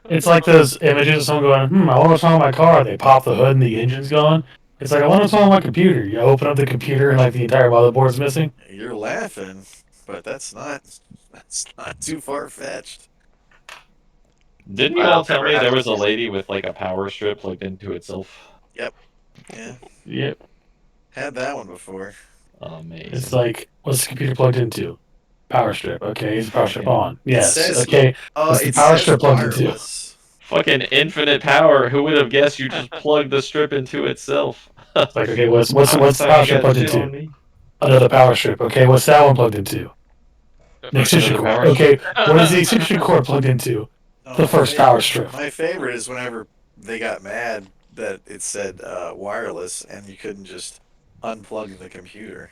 It's like those images of someone going, I wonder what's wrong with my car. They pop the hood and the engine's gone. It's like, I wonder what's wrong with my computer. You open up the computer and like the entire motherboard's missing. You're laughing, but that's not too far fetched. Didn't you all I've tell never me had there one was of a these. lady with like a power strip plugged into itself? Yep. Yeah. Yep. Had that one before. It's Amazing. like, what's the computer plugged into? Power strip. Okay, is the power strip Fucking on? Yes. Says Okay, what's the it power says strip plugged into? wireless. fucking infinite power. Who would have guessed you just plug the strip into itself? It's like, okay, what's I'm what's just the power talking strip got plugged shit into? on me. Another power strip. Okay, what's that one plugged into? The An first extension Another one. cord. power strip. Okay, what is the extension cord plugged into? Oh, The first power strip. my favorite is whenever they got mad that it said wireless and you couldn't just unplug the computer.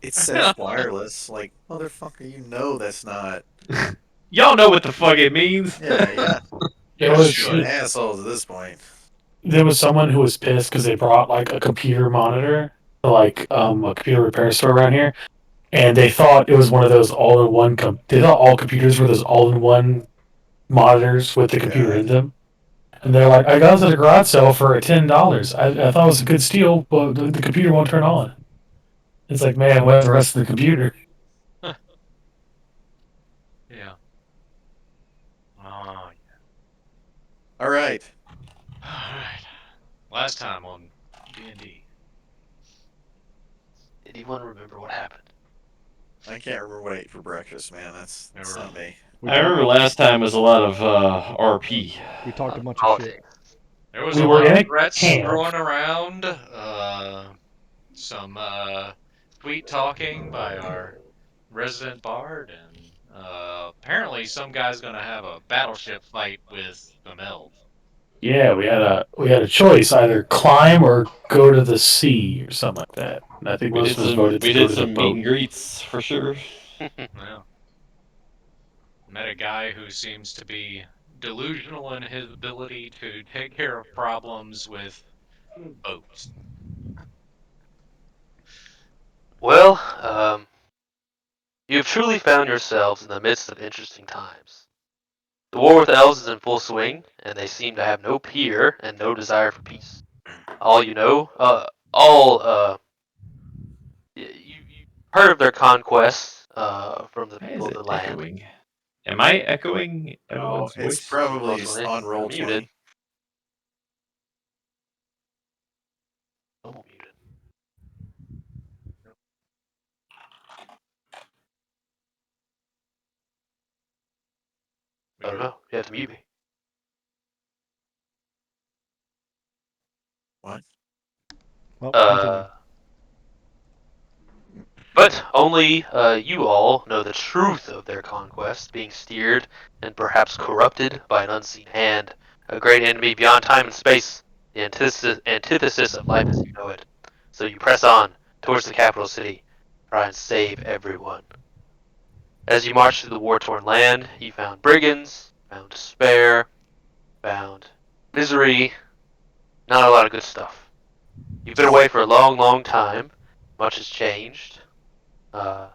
It says wireless. Like, motherfucker, you know that's not. Y'all know what the fuck it means. Yeah, yeah. There You're just was being assholes at this point. there was someone who was pissed because they brought like a computer monitor to like a computer repair store around here, and they thought it was one of those all-in-one. They thought all computers were those all-in-one monitors with the computer God. in them. And they're like, I got this at a garage sale for $10. I thought it was a good steal, but the computer won't turn on. It's like, man, where's the rest of the computer? Yeah. Oh, All right. yeah. All right. Last time on D&D. Anyone remember what happened? I can't remember what I ate for breakfast, man. That's Remember not me. We I talked remember last time was a lot of RP. we talked a bunch of shit. politics. There was We a were lot in of a threats camp. thrown around. Some sweet talking by our resident bard, and apparently some guy's gonna have a battleship fight with some elves. Yeah, we had a choice: either climb or go to the sea or something like that. And I think We most did of us some voted to we go did to the some meet boat. and greets for sure. Yeah. Met a guy who seems to be delusional in his ability to take care of problems with boats. Well, you have truly found yourselves in the midst of interesting times. The war with elves is in full swing, and they seem to have no peer and no desire for peace. All you know, all you heard of their conquests from the Why is people of it the land. echoing? Am I echoing Oh, everyone's it's voice? probably Mostly, on you're roll muted. 20. Oh, muted. I don't know. You have to mute me. What? Well, continue. Uh, but only you all know the truth of their conquest, being steered and perhaps corrupted by an unseen hand, a great enemy beyond time and space, the antithesis of life as you know it. So you press on towards the capital city, try and save everyone. As you march through the war-torn land, you found brigands, found despair, found misery, not a lot of good stuff. You've been away for a long, long time. Much has changed. Uh,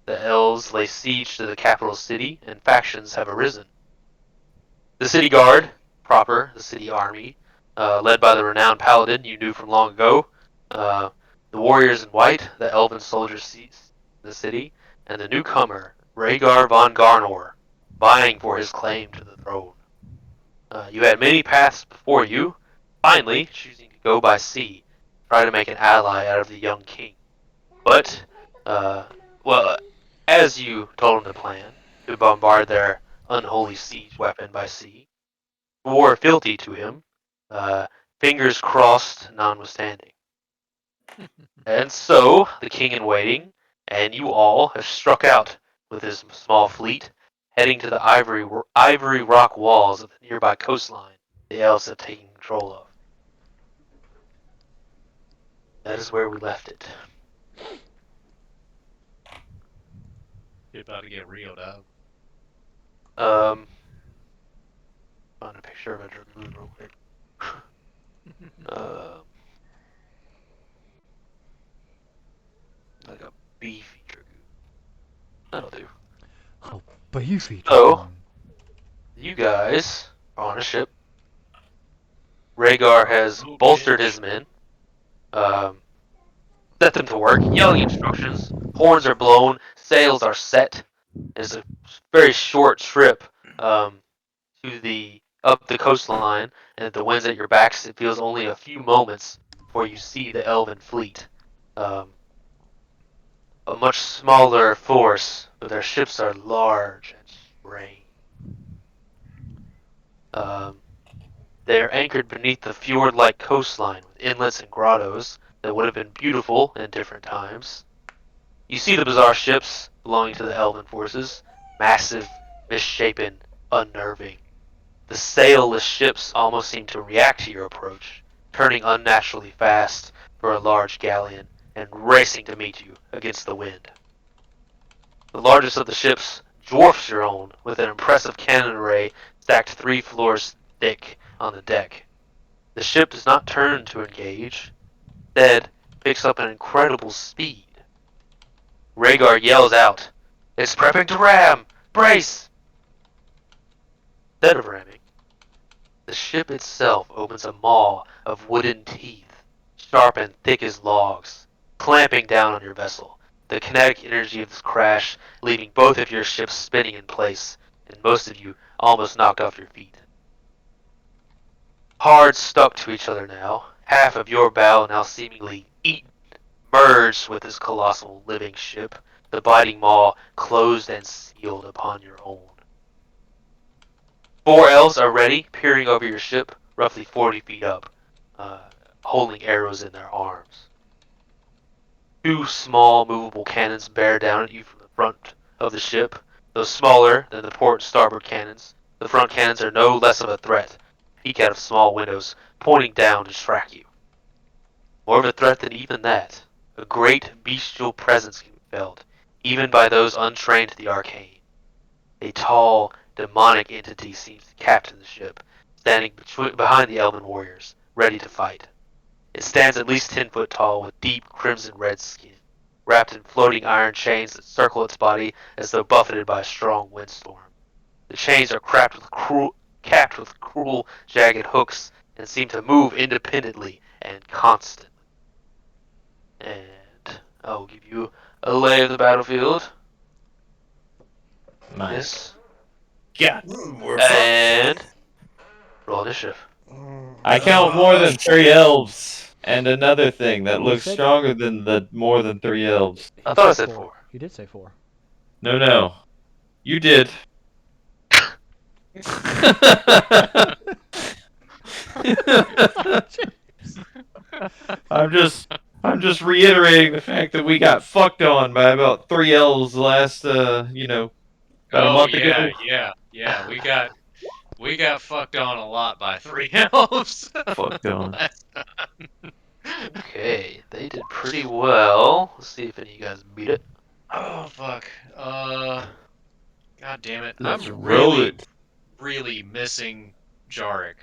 the elves lay siege to the capital city, and factions have arisen. The city guard, proper, the city army, led by the renowned paladin you knew from long ago, uh, the warriors in white, the elven soldiers seized the city, and the newcomer, Rhaegar von Garnor, vying for his claim to the throne. You had many paths before you, finally choosing to go by sea, try to make an ally out of the young king. But, uh, well, as you told him to plan, to bombard their unholy siege weapon by sea, swore fealty to him, uh, fingers crossed notwithstanding. And so, the king in waiting, and you all have struck out with his small fleet, heading to the ivory rock walls of the nearby coastline the elves have taken control of. That is where we left it. You're about to get reeled up. Um, find a picture of a dragoon real quick. Um, like a beefy dragoon. That'll do. Oh, beefy So, dragoon. You guys are on a ship. Rhaegar has Oh, bolstered bitch. his men, um, set them to work, yelling instructions. Horns are blown, sails are set. It's a very short trip to the up the coastline, and at the winds at your backs, it feels only a few moments before you see the Elven fleet. Um, a much smaller force, but their ships are large and strange. Um, they are anchored beneath the fjord-like coastline with inlets and grottos that would have been beautiful in different times. You see the bizarre ships belonging to the Elven forces, massive, misshapen, unnerving. The sailless ships almost seem to react to your approach, turning unnaturally fast for a large galleon and racing to meet you against the wind. The largest of the ships dwarfs your own, with an impressive cannon array stacked 3 floors thick on the deck. The ship does not turn to engage, instead picks up an incredible speed. Rhaegar yells out, "It's prepping to ram! Brace!" Instead of ramming, the ship itself opens a maw of wooden teeth, sharp and thick as logs, clamping down on your vessel. The kinetic energy of this crash leaving both of your ships spinning in place, and most of you almost knocked off your feet. Hard stuck to each other now, half of your bow now seemingly eaten, merged with this colossal living ship, the biting maw closed and sealed upon your own. 4 elves are ready, peering over your ship, roughly 40 feet up, holding arrows in their arms. 2 small movable cannons bear down at you from the front of the ship, though smaller than the port and starboard cannons. The front cannons are no less of a threat, peek out of small windows, pointing down to track you. More of a threat than even that. A great bestial presence can be felt, even by those untrained to the arcane. A tall, demonic entity seems to captain the ship, standing behind the elven warriors, ready to fight. It stands at least 10 foot tall with deep crimson red skin, wrapped in floating iron chains that circle its body as though buffeted by a strong windstorm. The chains are capped with cruel, jagged hooks and seem to move independently and constantly. And I'll give you a lay of the battlefield. My Yes. God. We're fucked. And roll initiative. I count more than 3 elves. And another thing that He looks said- stronger than the more than 3 elves. I thought I said 4. He did say 4. No. You did. I'm just reiterating the fact that we got fucked on by about 3 elves last about a Oh month yeah, ago. yeah. We got fucked on a lot by 3 elves. Fucked on. Last- Okay, they did pretty well. Let's see if any of you guys beat it. oh fuck. God damn it. Let's I'm roll really, it. really missing Jarek.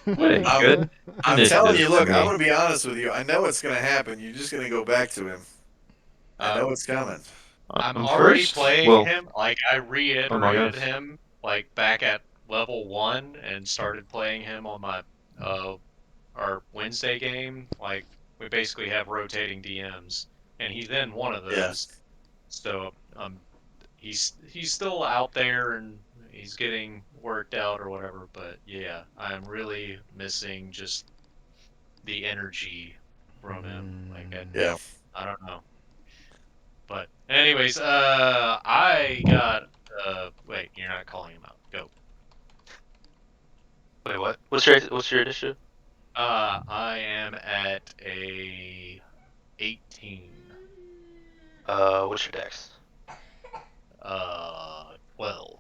Hey, I'm- good. I'm telling you, Initiative look, for I'm me. going to be honest with you. I know it's going to happen. You're just going to go back to him. I know it's coming. I'm I'm already first. playing Well, him. Like I oh my reiterated gosh. him like back at level 1 and started playing him on my our Wednesday game. Like we basically have rotating DMs, and he's in one of Yeah. those. So he's still out there and he's getting worked out or whatever. But yeah, I'm really missing just the energy from him. Like Yeah. I don't know. But anyways, I got wait, you're not calling him out. Go. Wait, what? What's your initiative? I am at a 18. What's your dex? 12.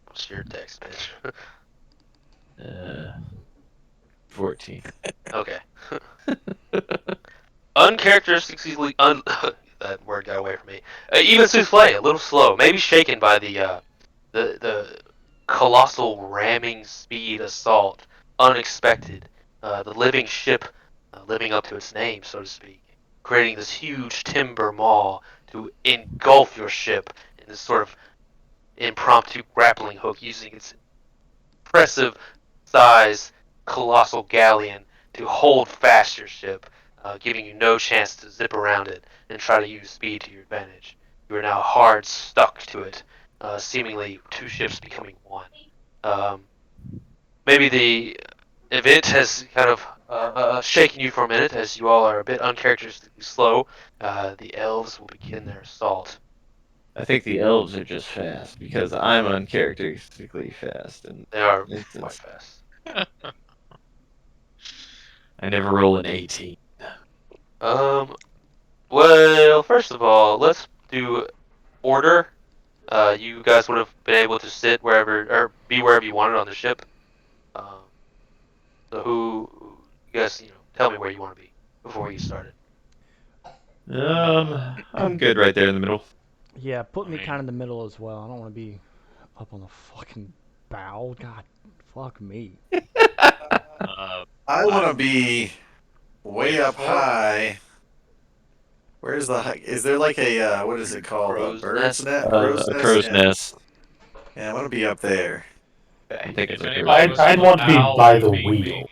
What's your dex, bitch? 14. Okay. Uncharacteristically that word got away from me. Even souffle, a little slow, maybe shaken by the colossal ramming speed assault, unexpected. The living ship living up to its name, so to speak, creating this huge timber maw to engulf your ship in this sort of impromptu grappling hook using its impressive size colossal galleon to hold fast your ship, giving you no chance to zip around it and try to use speed to your advantage. You are now hard stuck to it, seemingly two ships becoming one. Maybe the event has kind of shaken you for a minute, as you all are a bit uncharacteristically slow. The elves will begin their assault. I think the elves are just fast because I'm uncharacteristically fast, and They are quite instance, fast. I never roll an 18. Well, first of all, let's do order. You guys would have been able to sit wherever or be wherever you wanted on the ship. Um, so you guys, tell me where you want to be before you started. I'm good right there in the middle. Yeah, put I me mean- kind of in the middle as well. I don't want to be up on the fucking bow. God, fuck me. I want to I'm be way up high. Where's the high? Is there like a what is it called? A Crow's bird's nest. nest? Crow's A nest? crow's Yeah. nest. Yeah, I want to be up there. I'm Okay. thinking If like anybody a, was on I'd the want to be bow, by it the would be me. wheel.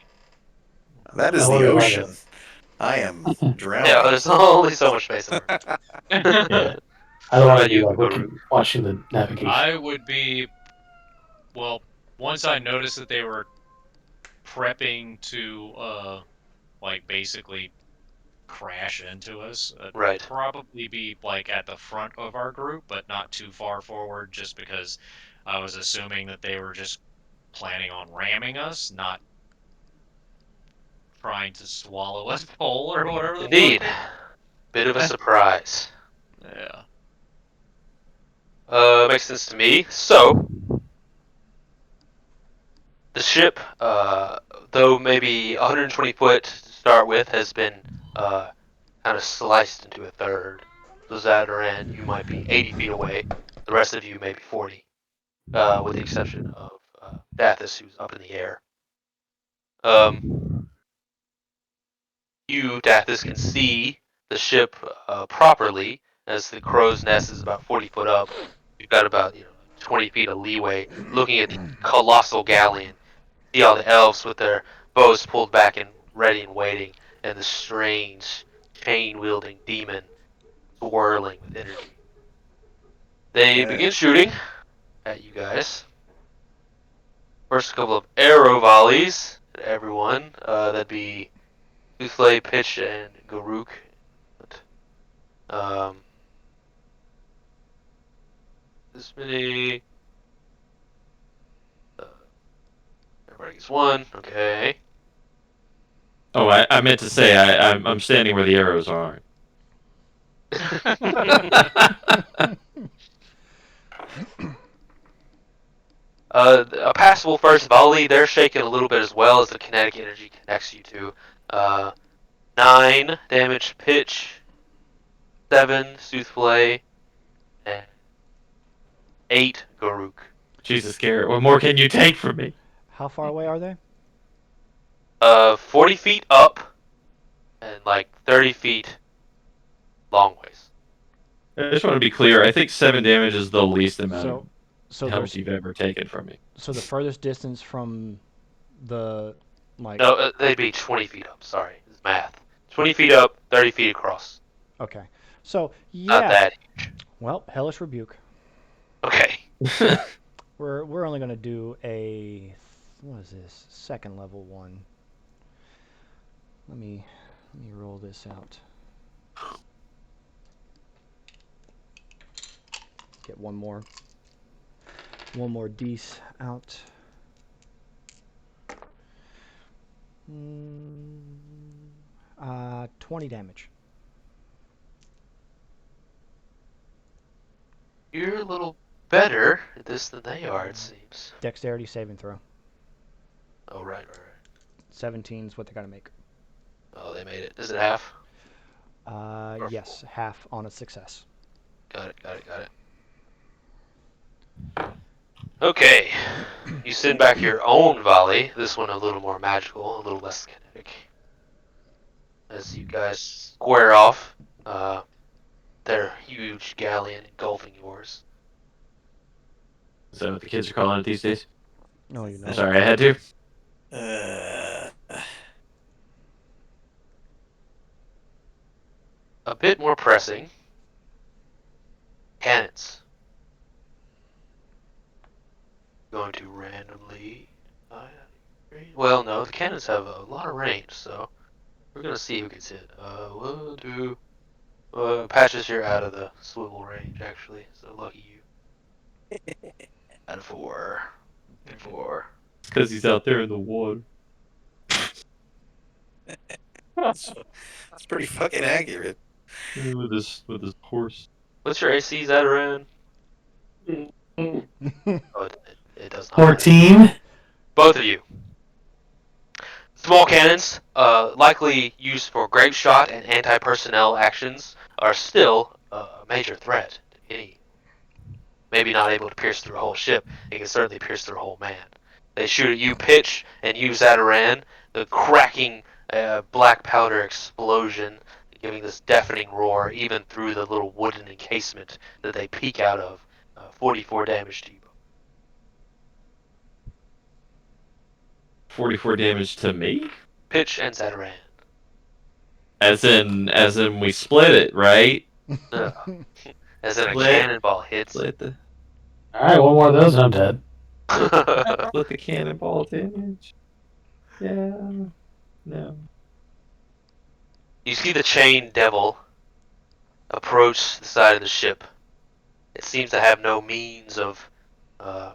That I is want the to be by ocean. I am Yeah, drowning. there's only so much space in there. yeah. I don't What want to about be you, like Guru? watching the navigation. I would be, well, once I noticed that they were prepping to, like, basically crash into us, I'd Right. probably be, like, at the front of our group, but not too far forward, just because I was assuming that they were just planning on ramming us, not trying to swallow us whole or whatever the Indeed. fuck. Bit of a surprise. Yeah. Makes sense to me. So, the ship, though maybe 120 foot to start with, has been kind of sliced into a third. So Zadaran, you might be 80 feet away. The rest of you may be 40, with the exception of Dathis, who's up in the air. You, Dathis, can see the ship properly, as the crow's nest is about 40 foot up. You've got about 20 feet of leeway, looking at the colossal galleon. See all the elves with their bows pulled back and ready and waiting, and the strange chain-wielding demon swirling with energy. They Okay. begin shooting at you guys. First couple of arrow volleys at everyone. That'd be Souffle, Pitch, and Garuk. Um, this many. Uh, everybody gets one. Okay. Oh, I meant to say I'm standing where the arrows aren't. A passable first volley. They're shaking a little bit as well as the kinetic energy connects you to. 9 damage pitch, 7 Soothplay, and 8 Garuk. Jesus, Garrett, what more can you take from me? How far away are they? 40 feet up and like 30 feet long ways. I just want to be clear. I think 7 damage is the least amount of So health there's you've ever taken from me. so the furthest distance from the like No, they'd be 20 feet up. Sorry, it's math. 20 feet up, 30 feet across. okay. So Not yeah. that. Well, hellish rebuke. Okay. We're only gonna do a what is this? Second level one. Let me roll this out. Get one more dice out. 20 damage. You're a little better at this than they are, it seems. Dexterity saving throw. Oh, right. 17 is what they gotta make. Oh, they made it. Is it half? Yes, half on a success. Got it. Okay. You send back your own volley. This one a little more magical, a little less kinetic. As you guys square off, their huge galleon engulfing yours. Is that what the kids are calling it these days? No, you know. Sorry, I had to. Uh, A bit more pressing. Cannons. Going to randomly. Well, no, the cannons have a lot of range, so we're gonna see who gets hit. We'll do. Patches, you're out of the swivel range, actually, so lucky you. Out of 4. And 4. Because he's out there in the water. it's pretty fucking accurate. With his horse. What's your AC, Zataran? Mm. Oh, it does not matter. 14. Both of you. Small cannons, likely used for grape shot and anti-personnel actions, are still a major threat to any. Maybe not able to pierce through a whole ship, it can certainly pierce through a whole man. They shoot at you, pitch, and use Zataran, the cracking black powder explosion, giving this deafening roar even through the little wooden encasement that they peek out of. 44 damage to you. 44 damage to me? Pitch and Zataran. As in we split it, right? As in a Split. cannonball hits. Split the Alright, one more of those and I'm dead. split the cannonball damage. Yeah. No. You see the chain devil approach the side of the ship. It seems to have no means of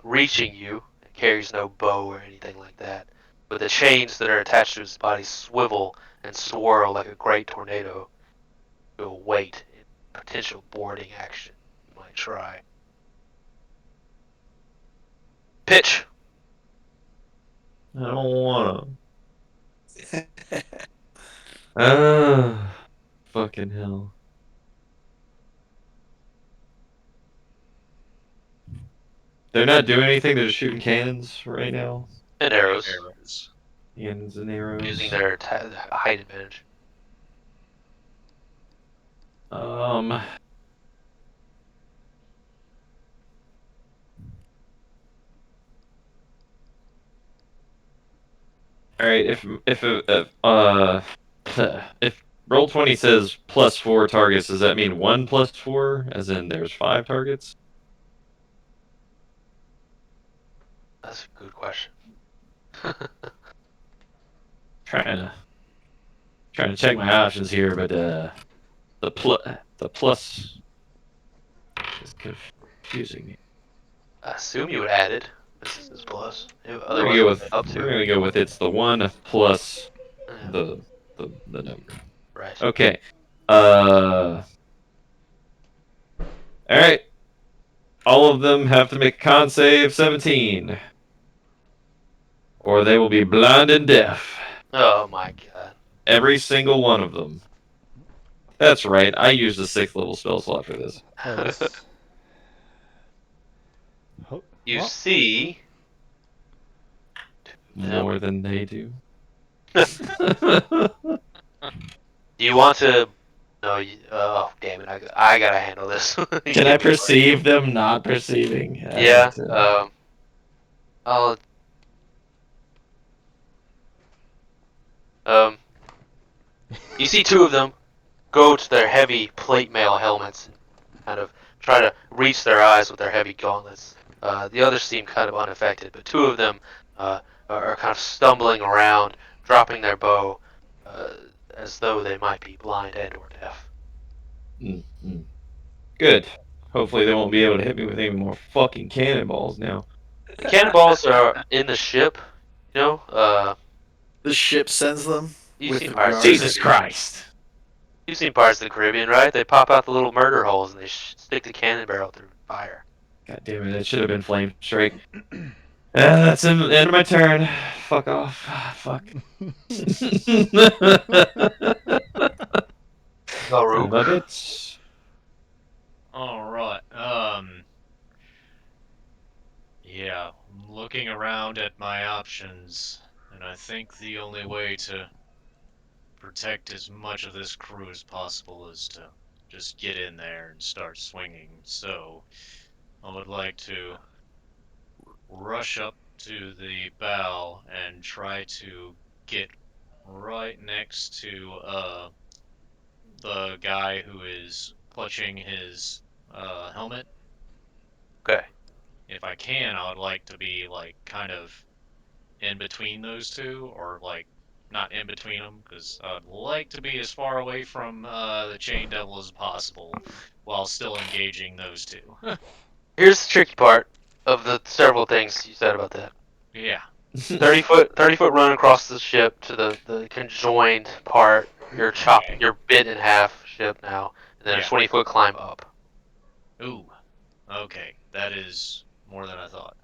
reaching you. It carries no bow or anything like that. But the chains that are attached to its body swivel and swirl like a great tornado to await potential boarding action. You might try. Pitch. I don't wanna. Ah, fucking hell. They're not doing anything, they're just shooting cannons right now. And arrows. Arrows. Cannons and arrows. Using their height advantage. Um. Alright, if Roll20 says +4 targets, does that mean 1 + 4? As in there's 5 targets? That's a good question. Trying to check my options here, but the plus is confusing me. I assume you would add it. This is plus. We're Otherwise, gonna go with up we're to. gonna go with it's the 1 plus Yeah, the number. right. Okay. All right. All of them have to make a con save 17, or they will be blind and deaf. Oh my god. Every single one of them. That's right. I used a 6th level spell slot for this. Oh, this. You Well, see. More than they do. Do you want to? No. Oh damn it! I gotta handle this. Can I perceive them not perceiving? Yeah. I'll. You see two of them go to their heavy plate mail helmets and kind of try to reach their eyes with their heavy gauntlets. The others seem kind of unaffected, but two of them are kind of stumbling around, dropping their bow, as though they might be blind and or deaf. Mm-hmm. Good. Hopefully they won't be able to hit me with any more fucking cannonballs now. The cannonballs are in the ship, you know. The ship sends them. You've With seen the Pirates of guards. the Jesus Caribbean. Christ. You've seen Pirates of the Caribbean, right? They pop out the little murder holes and they stick the cannon barrel through fire. God damn it, it should have been flame strike. That's the end of my turn. Fuck off. Fuck. Son of a bitch. All right. Yeah, I'm looking around at my options, and I think the only way to protect as much of this crew as possible is to just get in there and start swinging. So, I would like to rush up to the bow and try to get right next to the guy who is clutching his helmet. Okay. If I can, I would like to be like kind of in between those two, or like not in between them, because I'd like to be as far away from the Chain Devil as possible, while still engaging those two. Here's the tricky part of the several things you said about that. Yeah. 30 foot run across the ship to the conjoined part. You're chopped. Okay. You're bit in half ship now, and then Yeah. a 20-foot climb up. Ooh. Okay. That is more than I thought.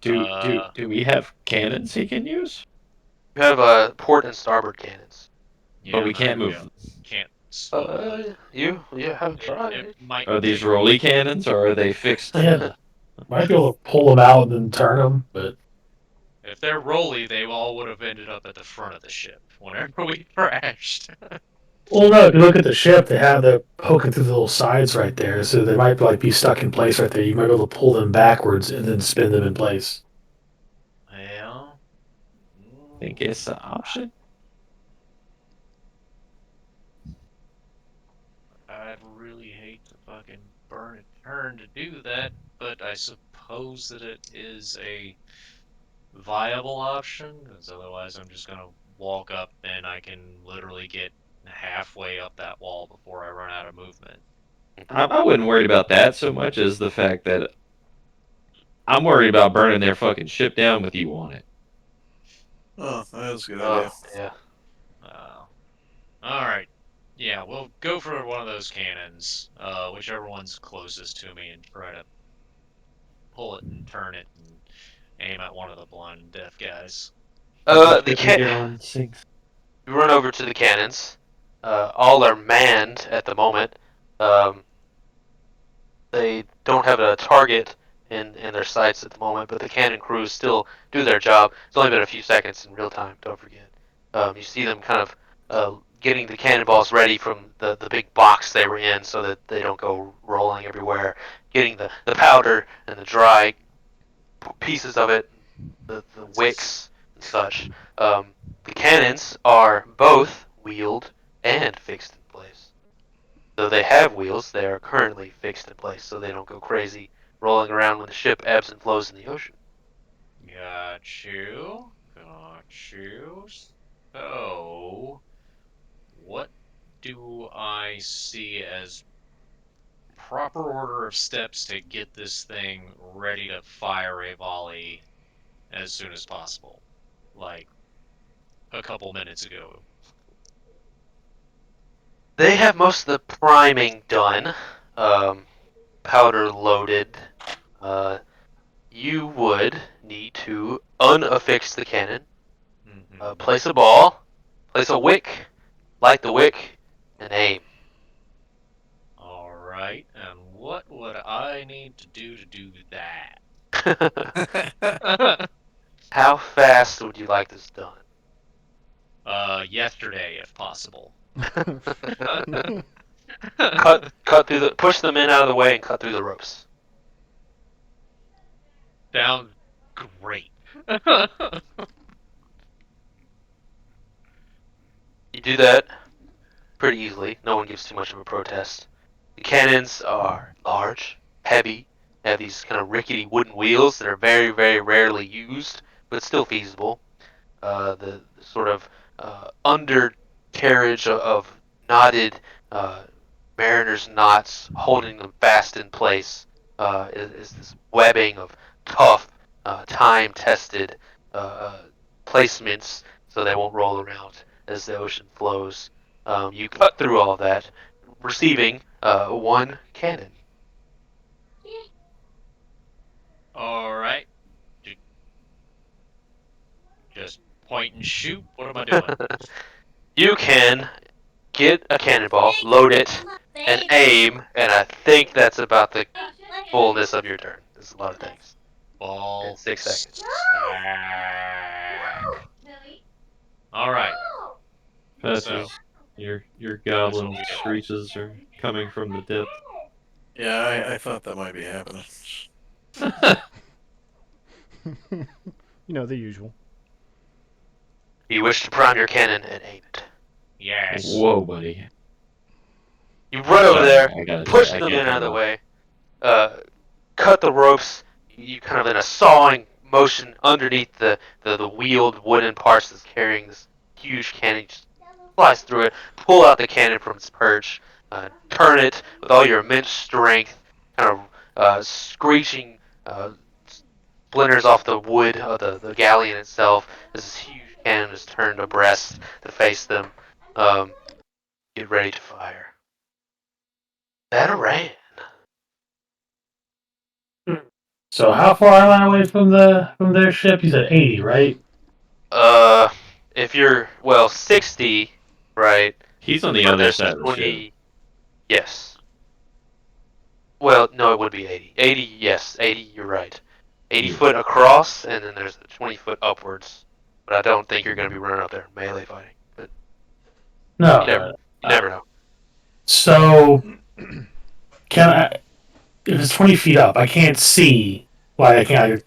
Do we have cannons he can use? You have port and starboard cannons. But Yeah, we can't I move. can't slow those. You haven't It tried. might Are these take. rolly cannons or are they fixed? Yeah, might be able to pull them out and then turn them, but If they're rolly, they all would have ended up at the front of the ship whenever we crashed. well, no. If you look at the ship, they have the poking through the little sides right there, so they might like be stuck in place right there. You might be able to pull them backwards and then spin them in place. Well, Think it's an option. I'd really hate to fucking burn a turn to do that, but I suppose that it is a viable option, because otherwise I'm just gonna walk up and I can literally get halfway up that wall before I run out of movement. I wouldn't worry about that so much as the fact that I'm worried about burning their fucking ship down with you on it. Oh, that was a good idea. Oh yeah. Alright. Yeah, we'll go for one of those cannons, whichever one's closest to me, and try to pull it and turn it and aim at one of the blind and deaf guys. The Get on sinks. You run over to the cannons. All are manned at the moment. Um, they don't have a target in their sights at the moment, but the cannon crews still do their job. It's only been a few seconds in real time, don't forget. You see them kind of getting the cannonballs ready from the big box they were in so that they don't go rolling everywhere, getting the powder and the dry pieces of it, the wicks and such. The cannons are both wheeled and fixed in place. Though they have wheels, they are currently fixed in place so they don't go crazy rolling around when the ship ebbs and flows in the ocean. Got you. Got you. So, what do I see as proper order of steps to get this thing ready to fire a volley as soon as possible? Like a couple minutes ago. They have most of the priming done, powder loaded. Uh, you would need to unaffix the cannon, Mm-hmm. place a ball, place a wick, light the wick, and aim. Alright, and what would I need to do that? How fast would you like this done? Yesterday, if possible. Cut through the, push the men out of the way and cut through the ropes. Sounds great. You do that pretty easily. No one gives too much of a protest. The cannons are large, heavy, have these kind of rickety wooden wheels that are very, very rarely used, but still feasible. The sort of undercarriage of knotted uh, mariners' knots holding them fast in place is this webbing of tough, time-tested placements so they won't roll around as the ocean flows. You cut through all of that, receiving one cannon. Alright. Just point and shoot. What am I doing? You can get a cannonball, load it, and aim, and I think that's about the fullness of your turn. There's a lot of things. In Ball 6 seconds. sack. Alright. Patches, your goblin screeches are coming from the depth. Yeah, I thought that might be happening. You know, the usual. You wish to prime your cannon and aim it. Yes. Whoa, buddy. You run over Sorry, there, I gotta push I the can't men out turn of it the off. way, cut the ropes. You kind of in a sawing motion underneath the wheeled wooden parts that's carrying this huge cannon. Just slice through it, pull out the cannon from its perch, turn it with all your immense strength, kind of screeching splinters off the wood of the galleon itself. This huge cannon is turned abreast to face them. Get ready to fire. Batarang. So how far am I away from their ship? You said 80, right? Uh, if you're 60, right? He's on the But other there's side of the ship. 20. Yes. Well, no, it would be 80. 80, yes, 80. You're right. 80 Yeah. foot across, and then there's 20 foot upwards. But I don't think you're going to be running up there melee fighting. But No, you never, no. you never know. So can I? If it's 20 feet up, I can't see. Like I can't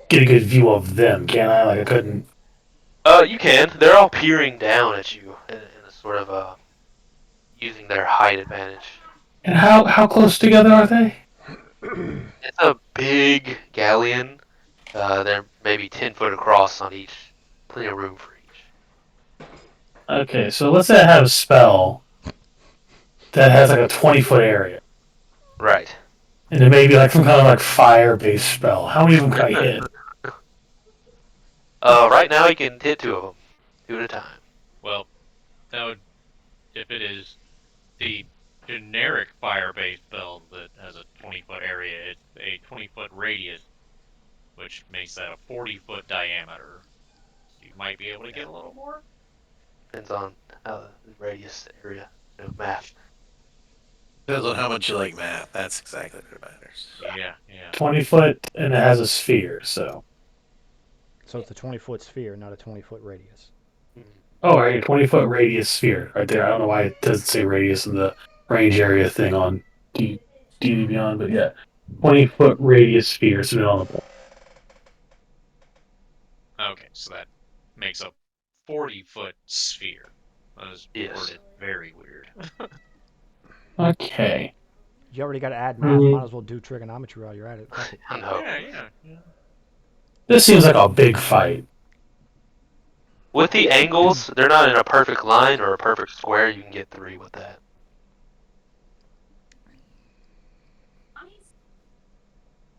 get a good view of them, can I? Like I couldn't. You can. They're all peering down at you in a sort of using their height advantage. And how close together are they? It's a big galleon. They're maybe 10 foot across on each. Plenty of room for each. Okay, so let's say I have a spell that has like a 20-foot area, Right. and it may be like some kind of like fire-based spell. How many of them can I hit? Right now you can hit 2 of them, 2 at a time. Well, that would, if it is the generic fire-based spell that has a 20-foot area, it's a 20-foot radius, which makes that a 40-foot diameter. So you might be able to get a little more. Depends on the radius area, math. Depends on how much you like math. That's exactly what matters. Yeah, yeah. 20 foot, and it has a sphere. So So it's a 20-foot sphere, not a 20-foot radius. oh, right, 20-foot radius sphere right there. I don't know why it doesn't say radius in the range area thing on D Beyond, but yeah, 20-foot radius sphere. So on the board. Okay, so that makes a 40-foot sphere. That was Yes. worded very weird. Okay. You already got to add math. Might as well do trigonometry while you're at it. I know. Yeah. This seems like a big fight. With the angles, they're not in a perfect line or a perfect square. You can get 3 with that.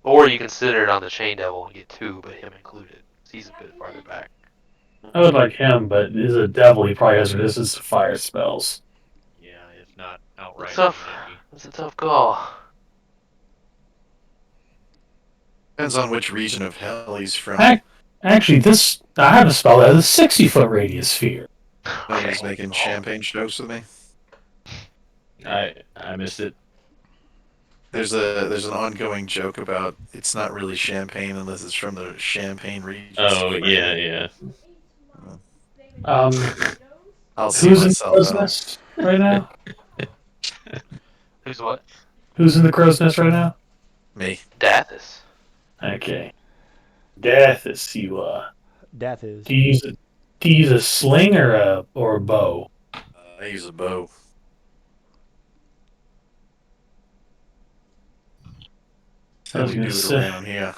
Or you can sit it on the Chain Devil and get 2, but him included. He's a bit farther back. I would like him, but he's a devil. He probably has resistance to fire spells. Yeah, if not outright Tough. immunity. That's a tough call. Depends on which region of hell he's from. Actually, I have a spell that has a 60-foot radius sphere. Nobody's making champagne jokes with me. I missed it. There's an ongoing joke about it's not really champagne unless it's from the Champagne region. Oh yeah. I'll see Who's in the myself crow's out. nest right now? Who's what? Who's in the crow's nest right now? Me. Dathis. Okay. Death is you. Death is. Do you use a sling or a bow? I use a bow. That's I how was we gonna do it say. around here.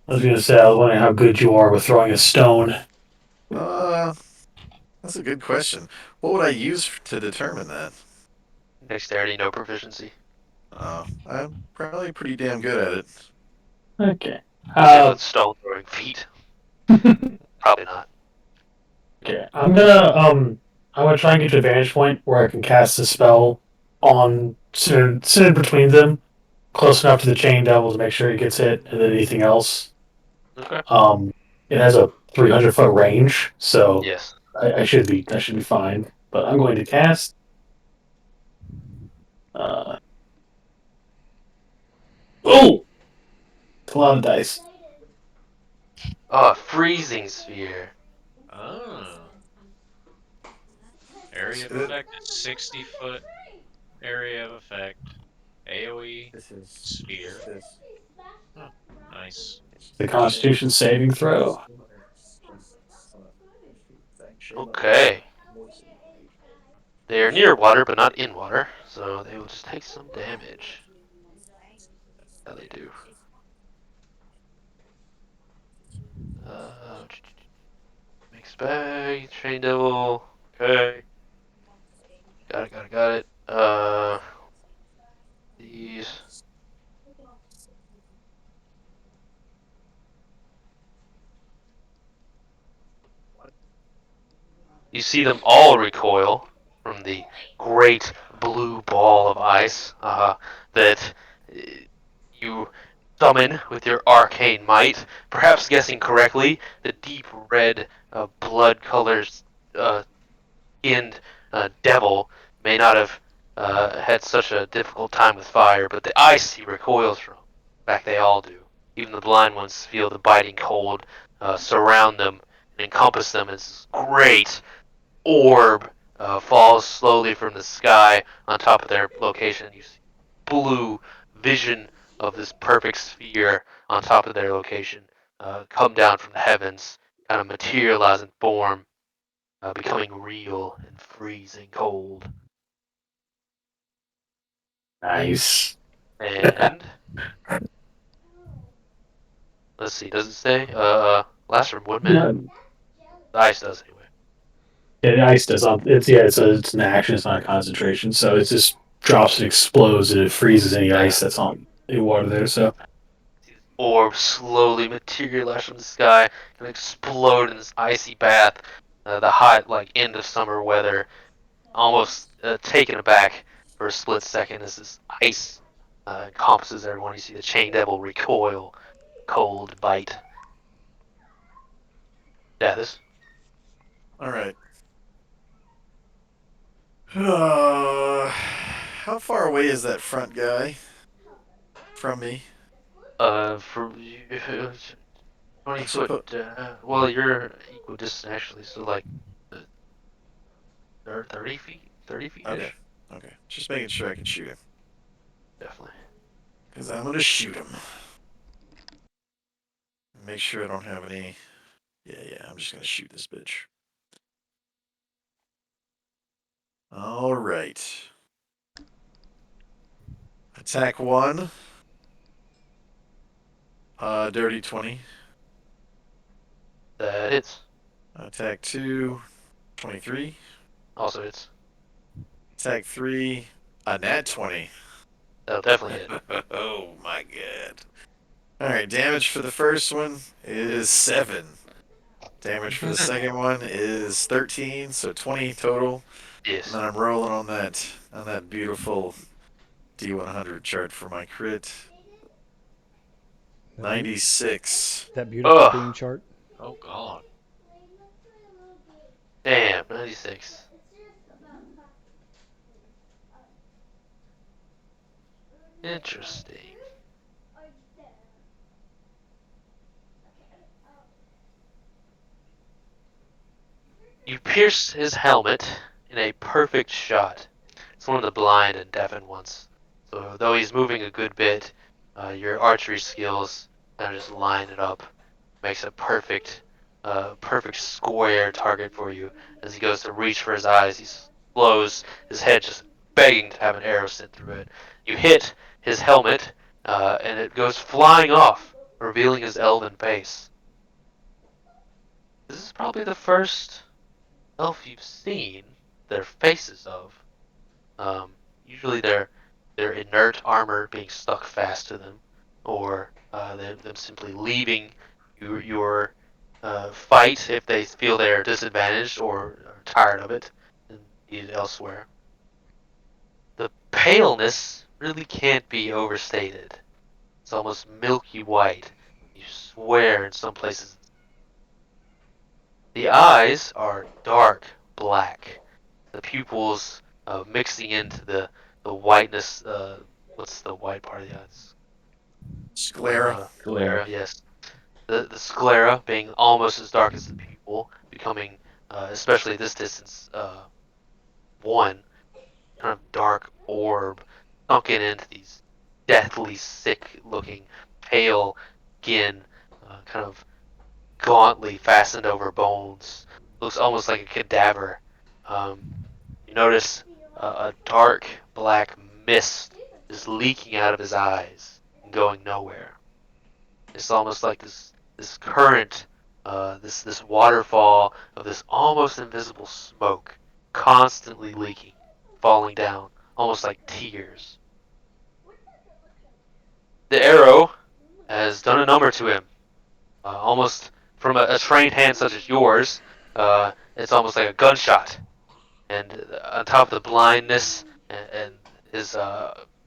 I was wondering how good you are with throwing a stone. That's a good question. What would I use to determine that? Dexterity, no proficiency. I'm probably pretty damn good at it. Okay. With stone throwing feet. Probably not. Okay. I'm gonna try and get to a vantage point where I can cast a spell on sit in between them, close enough to the chain devil to make sure he gets hit, and then anything else. Okay. It has a 300-foot range, so Yes. I should be fine. But I'm going to cast. Oh, it's a lot of dice. Oh, freezing sphere. Oh. Area of effect is 60-foot area of effect. AoE This is sphere. this. Huh, nice. The Constitution saving throw. Okay. They are near water, but not in water, so they will just take some damage. Yeah, they do. Mixed bag, Chain Devil. Okay. Got it. These. You see them all recoil from the great blue ball of ice that you summon with your arcane might, perhaps guessing correctly, the deep red blood colors skinned devil may not have had such a difficult time with fire, but the ice he recoils from. In fact, they all do. Even the blind ones feel the biting cold surround them and encompass them as great orb falls slowly from the sky on top of their location. You see blue vision of this perfect sphere on top of their location come down from the heavens, kind of materialize in form, becoming real and freezing cold. Nice. And let's see, does it say? Lasts for 1 minute. Yeah, The ice does anyway. the ice does. It's an action. It's not a concentration. So it just drops and explodes, and it freezes any ice that's on the water there. So Orb slowly materialize from the sky and explode in this icy bath. The hot, like, end of summer weather, almost taken aback for a split second as this ice encompasses everyone. You see the chain devil recoil, cold bite. Yeah, this. All right. How far away is that front guy from me? For 20 foot. Suppo- Well, you're equidistant actually, so like 30 feet, 30 feet okay. ish. Okay. Just making sure I can shoot him. Definitely. Because I'm going to shoot him. Make sure I don't have any. Yeah. I'm just going to shoot this bitch. All right. Attack 1. Dirty 20. That hits. Attack 2. 23. Also hits. Attack 3. A nat 20. That'll definitely hit. Oh my god. Alright, damage for the first one is 7. Damage for the second one is 13, so 20 total. And Yes. then I'm rolling on that beautiful D100 chart for my crit. 96. That beautiful Ugh. beam chart. Oh God. Damn, 96. Interesting. You pierce his helmet in a perfect shot. It's one of the blind and deafened ones. So though he's moving a good bit, your archery skills kind of just line it up. Makes a perfect square target for you. As he goes to reach for his eyes, he slows his head, just begging to have an arrow sent through it. You hit his helmet, and it goes flying off, revealing his elven face. This is probably the first elf you've seen their faces of. Usually their inert armor being stuck fast to them, or them simply leaving your fight if they feel they're disadvantaged or are tired of it and need it elsewhere. The paleness really can't be overstated. It's almost milky white. You swear in some places. The eyes are dark black. The pupils mixing into the whiteness. What's the white part of the eyes? Sclera. Glare. Sclera, yes. The sclera being almost as dark as the pupil, becoming, especially at this distance, one kind of dark orb sunken into these deathly sick looking, pale skin, kind of gauntly fastened over bones. Looks almost like a cadaver. You notice a dark black mist is leaking out of his eyes and going nowhere. It's almost like this current, this waterfall of this almost invisible smoke, constantly leaking, falling down, almost like tears. The arrow has done a number to him, almost from a trained hand such as yours. It's almost like a gunshot, and on top of the blindness and his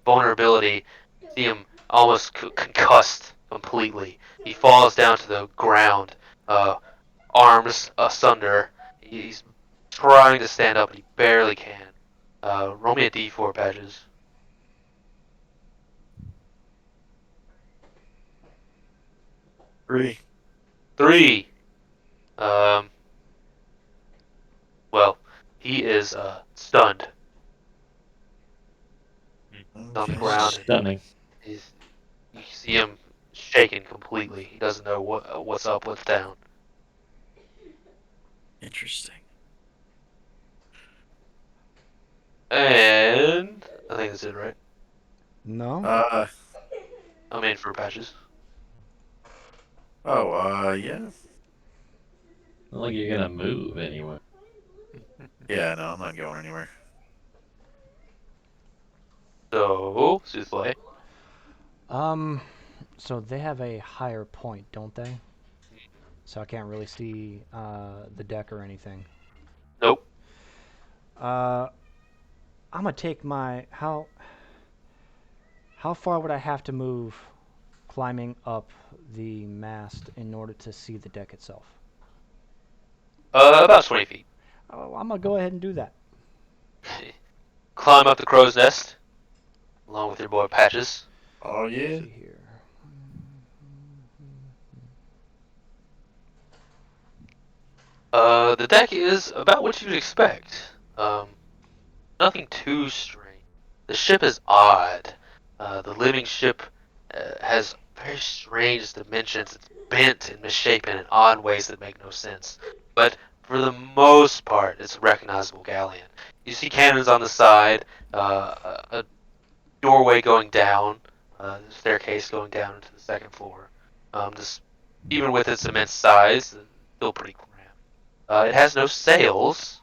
vulnerability, you see him almost concussed completely. He falls down to the ground, uh, arms asunder. He's trying to stand up, but he barely can. Roll me a d4, Patches. 3. 3. Um, well, he is stunned on the Okay. ground. Stunning. He's, you see him shaken completely. He doesn't know what's up, what's down. Interesting. And I think that's it, right? No. I mean, for Patches. Yeah. Not like you're gonna move anywhere. Yeah, no, I'm not going anywhere. So, Soothplay. So they have a higher point, don't they? So I can't really see the deck or anything. Nope. I'm gonna take my how far would I have to move climbing up the mast in order to see the deck itself? About 20 feet. Oh, I'm gonna go ahead and do that. Climb up the crow's nest, along with your boy Patches. Oh, Let's yeah. see here. The deck is about what you'd expect. Nothing too strange. The ship is odd. The living ship has very strange dimensions. It's bent and misshapen in odd ways that make no sense. But for the most part, it's a recognizable galleon. You see cannons on the side, a doorway going down, the staircase going down into the second floor. Just even with its immense size, it's still pretty cramped. It has no sails,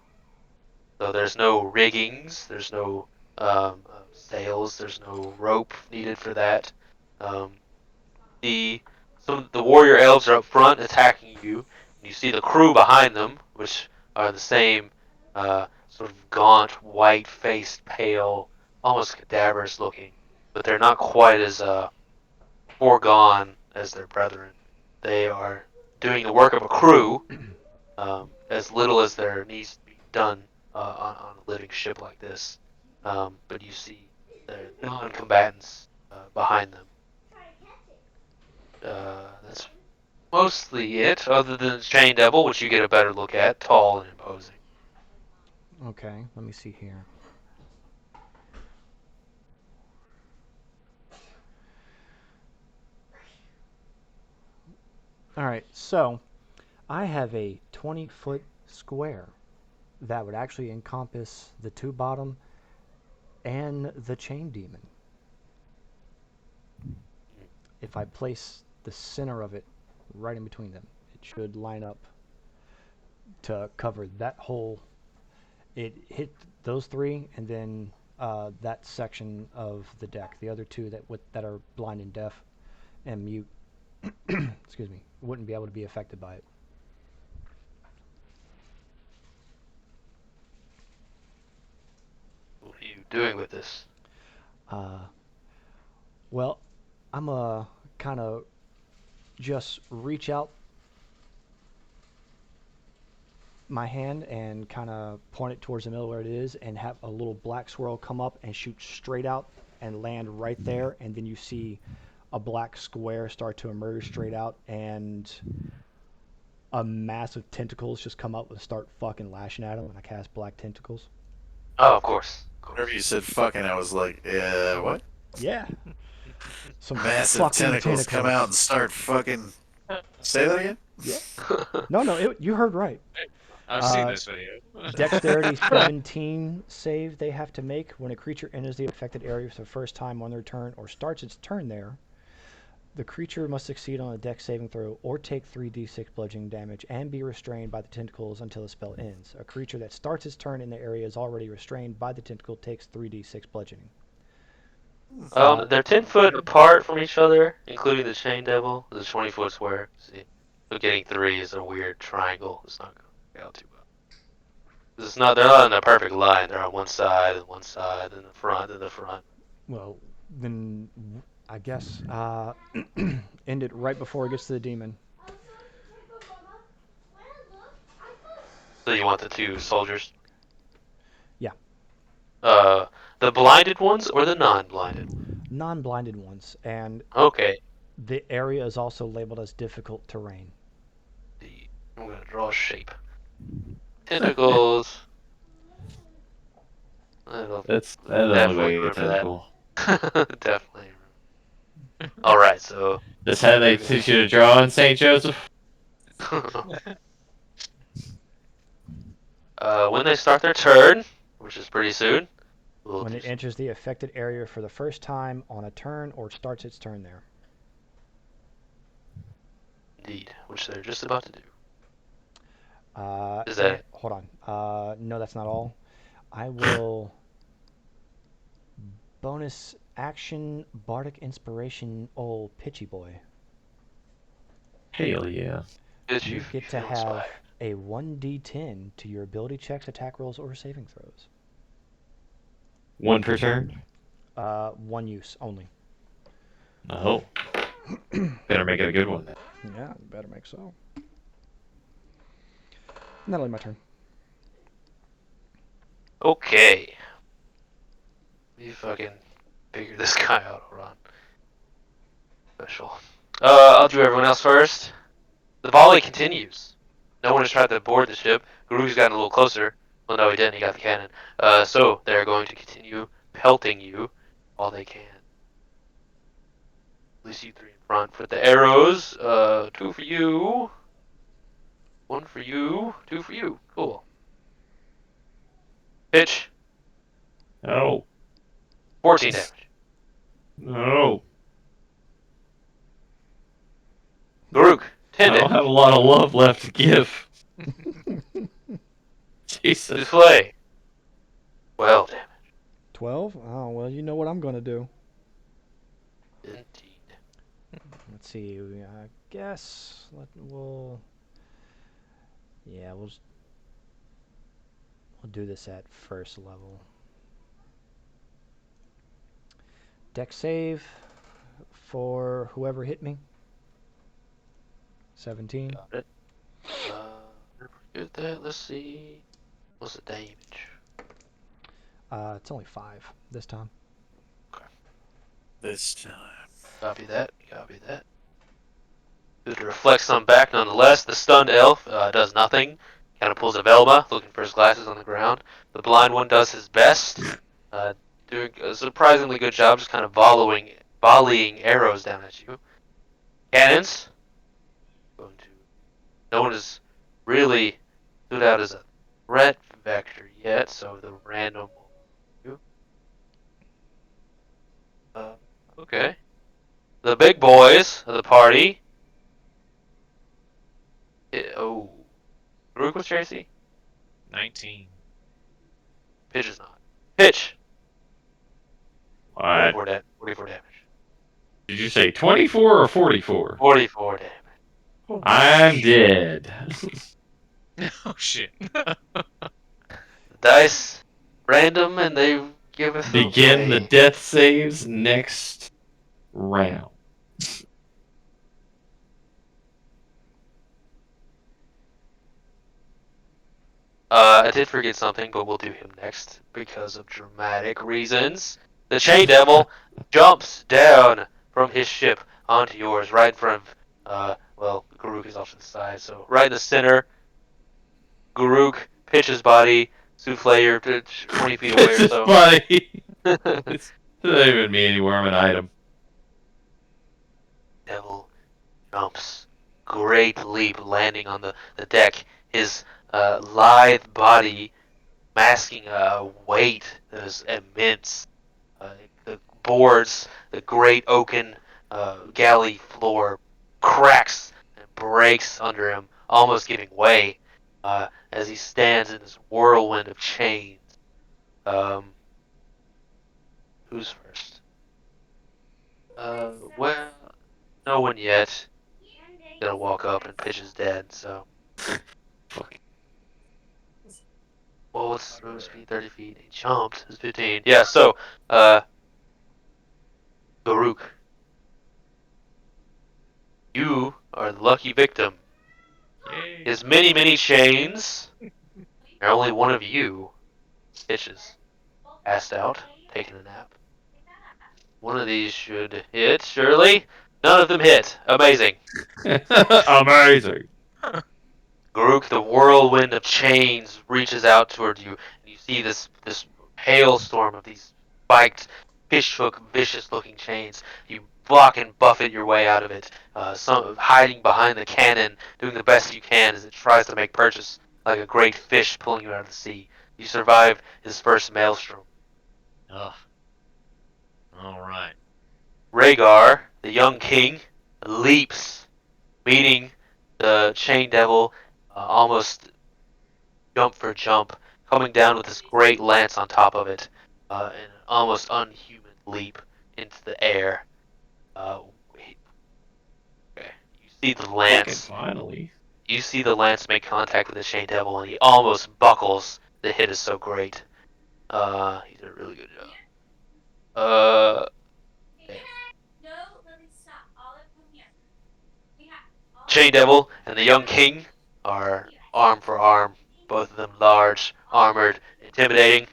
so there's no riggings, there's no sails, there's no rope needed for that. Um, the warrior elves are up front attacking you, and you see the crew behind them, which are the same sort of gaunt, white-faced, pale, almost cadaverous looking, but they're not quite as foregone as their brethren. They are doing the work of a crew, as little as there needs to be done on a living ship like this. But you see the non-combatants behind them. That's mostly it, other than the Chain Devil, which you get a better look at, tall and imposing. Okay, let me see here. Alright, so I have a 20-foot square that would actually encompass the two bottom and the chain demon. If I place the center of it right in between them, it should line up to cover that whole. It hit those three, and then that section of the deck. The other two that are blind and deaf and mute, excuse me, wouldn't be able to be affected by it. What are you doing with this? Well, I'm kind of just reach out my hand and kind of point it towards the middle where it is, and have a little black swirl come up and shoot straight out and land right there, and then you see a black square start to emerge straight out, and a massive tentacles just come up and start fucking lashing at him when I cast black tentacles. Oh, of course. Whenever you said fucking, I was like, what? Yeah. Some Massive fucking tentacles come out and start fucking Say that again. No, you heard right. I've seen Uh, this video. Dexterity 17 save they have to make when a creature enters the affected area for the first time on their turn or starts its turn there. The creature must succeed on a dex saving throw or take 3d6 bludgeoning damage and be restrained by the tentacles until the spell ends. A creature that starts its turn in the area is already restrained by the tentacle takes 3d6 bludgeoning. They're 10 foot apart from each other, including the chain devil. The 20-foot square. See, so getting 3 is a weird triangle. It's not going to work out too well. It's not. They're not in a perfect line. They're on one side, and the front, and the front. Well, then I guess end it right before it gets to the demon. So you want the 2 soldiers? Yeah. The blinded ones or the non-blinded? Non-blinded ones, and Okay. the area is also labeled as difficult terrain. I'm gonna draw a shape. Tentacles. That doesn't look like a tentacle. That. Definitely. Alright, so. That's how they teach you to draw in St. Joseph? When they start their turn, which is pretty soon, When it enters the affected area for the first time on a turn or starts its turn there. Indeed, which they're just about to do. Is And, that hold on. No, that's not all. I will bonus action bardic inspiration old pitchy boy. Hell yeah. You get to have a 1d10 to your ability checks, attack rolls, or saving throws. 1 per turn? 1 use only. Oh. Better make it a good one then. Yeah, better make so. And that'll be my turn. Okay. You fucking figure this guy out, Ron. Special. I'll do everyone else first. The volley continues. No one has tried to board the ship. Guru's gotten a little closer. Well, no, he didn't. He got the cannon. So they're going to continue pelting you all they can. At least you 3 in front. For the arrows, 2 for you. 1 for you. 2 for you. Cool. Pitch. No. 14 damage. No. Garuk. 10 I don't damage. have a lot of love left to give. Jesus. Display. 12 damage. 12? Oh, well, you know what I'm going to do. Indeed. Let's see. I guess we'll do this at first level. Dex save for whoever hit me. 17. Got it. Get that. Let's see. What's the damage? It's only 5 this time. This time. Copy that. Copy that. It reflects on back nonetheless. The stunned elf does nothing. Kind of pulls a Velma, looking for his glasses on the ground. The blind one does his best, doing a surprisingly good job, just kind of volleying arrows down at you. Cannons. No one has really stood out as a threat vector yet, so the random will do. Okay. The big boys of the party. Rook with Tracy? 19. Pitch is not. Pitch! What? 44 damage. Did you say 24 or 44? 44 damage. I'm dead. Oh shit. Dice random and they give us Begin the death saves next round. I did forget something, but we'll do him next because of dramatic reasons. The Chain Devil jumps down from his ship onto yours, right in front of, Garuk is off to the side, so right in the center. Garuk pitches body, Souffle, you're 20 feet away or It's so. funny. It doesn't even mean anywhere. I'm an item. Devil jumps. great leap, landing on the deck. His lithe body masking a weight that is immense. The boards, the great oaken galley floor cracks and breaks under him, almost giving way as he stands in this whirlwind of chains. Um, who's first? Well, no one yet. Gonna walk up and pitch his dead. So, Fuck. well, what's movement speed? 30 feet. He jumped. It's 15. Yeah. So, uh, Garuk, you are the lucky victim. Yay. His many, many chains. And only one of you pitches. Passed out, taking a nap. One of these should hit, surely. None of them hit. Amazing. Amazing. Garuk, the whirlwind of chains reaches out toward you, and you see this hailstorm of these spiked, fishhook, vicious-looking chains. You block and buffet your way out of it, some hiding behind the cannon, doing the best you can as it tries to make purchase, like a great fish pulling you out of the sea. You survive his first maelstrom. Ugh. All right. Rhaegar, the young king, leaps, meeting the chain devil almost jump for jump, coming down with this great lance on top of it, in an almost unhuman leap into the air. Okay. You see the Fucking lance. finally. You see the lance make contact with the chain devil, and he almost buckles. The hit is so great. He did a really good job. Chain Devil and the Young King are arm for arm, both of them large, armored, intimidating.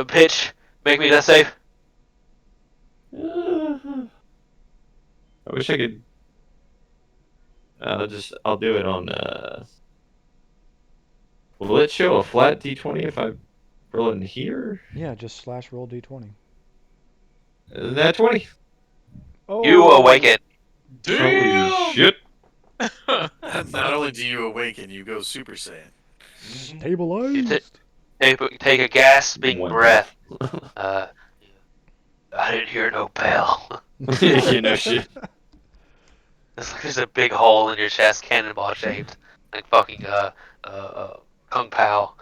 Pitch, make me death save. I wish I could. I'll do it on. Will it show a flat D20 if I roll it in here? Yeah, just / roll d20. That 20. Oh, You awaken. Holy shit! Not only do you awaken, you go Super Saiyan. Stabilized. Take a gasping One breath. I didn't hear no bell. You know shit. It's like there's a big hole in your chest, cannonball shaped, like fucking Kung Pao.